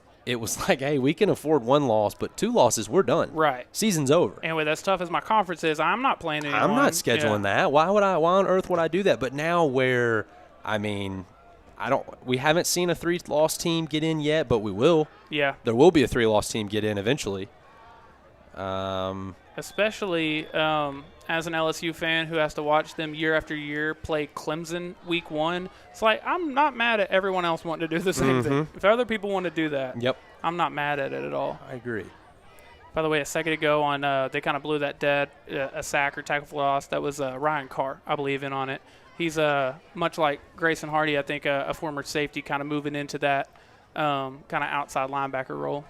like, hey, we can afford 1 loss, but 2 losses, we're done. Right. Season's over. And with as tough as my conference is, I'm not playing anyone. I'm not scheduling that. Why on earth would I do that? But now we haven't seen a 3-loss team get in yet, but we will. Yeah. There will be a 3-loss team get in eventually. Especially as an LSU fan who has to watch them year after year play Clemson week 1. It's like, I'm not mad at everyone else wanting to do the same thing. If other people want to do that, I'm not mad at it at all. I agree. By the way, a second ago they kind of blew that dead, a sack or tackle for loss. That was Ryan Carr, I believe, in on it. He's much like Grayson Hardy, I think, a former safety, kind of moving into that kind of outside linebacker role.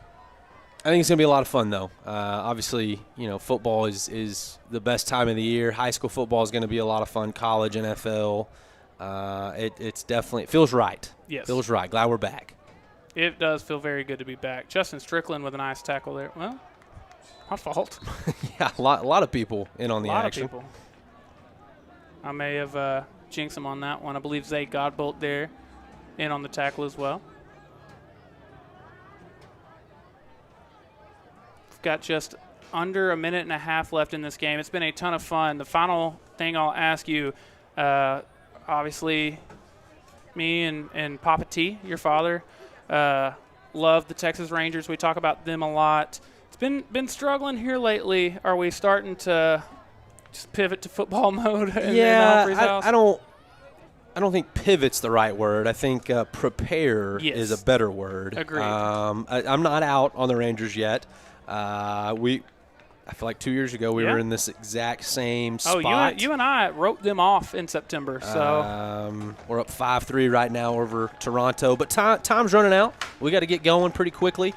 I think it's going to be a lot of fun, though. Obviously, football is the best time of the year. High school football is going to be a lot of fun. College, NFL. It feels right. Yes. Feels right. Glad we're back. It does feel very good to be back. Justin Strickland with a nice tackle there. Well, my fault. Yeah, a lot of people in on the action. A lot of people. I may have jinxed him on that one. I believe Zay Godbolt there in on the tackle as well. We've got just under a minute and a half left in this game. It's been a ton of fun. The final thing I'll ask you, obviously, me and Papa T, your father, love the Texas Rangers. We talk about them a lot. It's been struggling here lately. Are we starting to just pivot to football mode? Yeah, I don't think pivot's the right word. I think prepare is a better word. Agreed. I'm not out on the Rangers yet. I feel like 2 years ago we were in this exact same spot. Oh, you and I wrote them off in September. So we're up 5-3 right now over Toronto. But time's running out. We got to get going pretty quickly.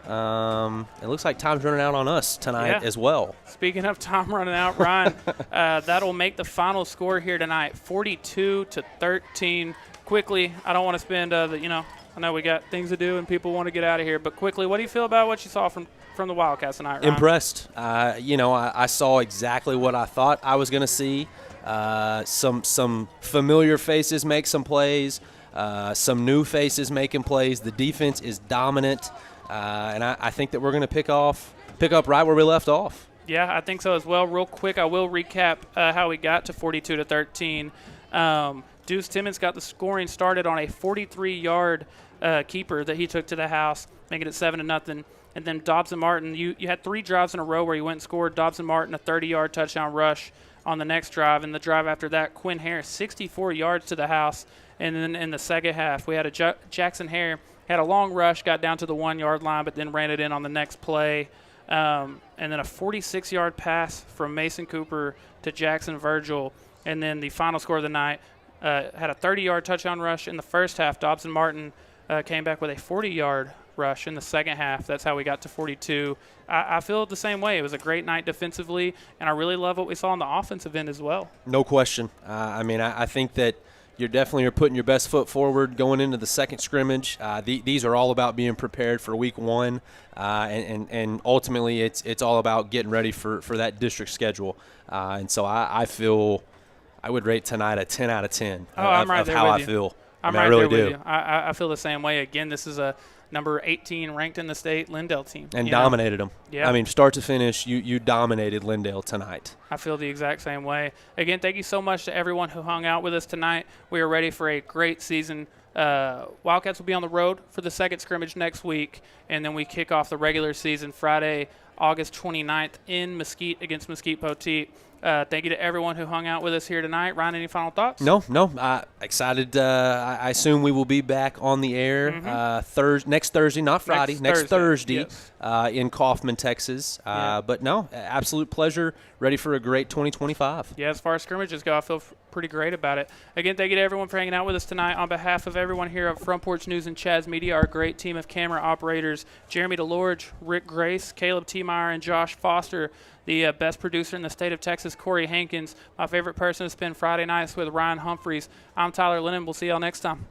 It looks like time's running out on us tonight as well. Speaking of time running out, Ryan, that'll make the final score here tonight, 42-13. Quickly, I don't want to spend I know we got things to do and people want to get out of here, but quickly, what do you feel about what you saw from the Wildcats tonight, Ryan? Impressed. I saw exactly what I thought I was going to see. Some familiar faces make some plays, some new faces making plays. The defense is dominant, and I think that we're going to pick up right where we left off. Yeah, I think so as well. Real quick, I will recap how we got to 42-13. Deuce Timmons got the scoring started on a 43-yard keeper that he took to the house, making it 7-0. And then Dobson Martin, you had 3 drives in a row where you went and scored. Dobson Martin, a 30-yard touchdown rush on the next drive. And the drive after that, Quinn Hare, 64 yards to the house. And then in the second half, we had Jackson Hare had a long rush, got down to the 1-yard line, but then ran it in on the next play. And then a 46-yard pass from Mason Cooper to Jackson Virgil. And then the final score of the night, had a 30-yard touchdown rush in the first half. Dobson Martin came back with a 40-yard rush in the second half. That's how we got to 42. I feel the same way. It was a great night defensively, and I really love what we saw on the offensive end as well. No question. I think that you're putting your best foot forward going into the second scrimmage. These are all about being prepared for week 1, and ultimately it's all about getting ready for that district schedule. And so I feel I would rate tonight a 10 out of 10 I'm right of there how with I feel. I'm I right really there with do. you. I feel the same way. Again, this is a number 18 ranked in the state Lindale team. And dominated them. Yeah. Start to finish, you dominated Lindale tonight. I feel the exact same way. Again, thank you so much to everyone who hung out with us tonight. We are ready for a great season. Wildcats will be on the road for the second scrimmage next week, and then we kick off the regular season Friday, August 29th in Mesquite against Mesquite Poteet. Thank you to everyone who hung out with us here tonight. Ryan, any final thoughts? No. Excited. I assume we will be back on the air next Thursday, not Friday, next Thursday yes. In Kaufman, Texas. But no, absolute pleasure. Ready for a great 2025. Yeah, as far as scrimmages go, I feel pretty great about it. Again, thank you to everyone for hanging out with us tonight. On behalf of everyone here at Front Porch News and Chaz Media, our great team of camera operators, Jeremy DeLorge, Rick Grace, Caleb T. Meyer, and Josh Foster, the best producer in the state of Texas, Corey Hankins, my favorite person to spend Friday nights with, Ryan Humphreys. I'm Tyler Lennon. We'll see y'all next time.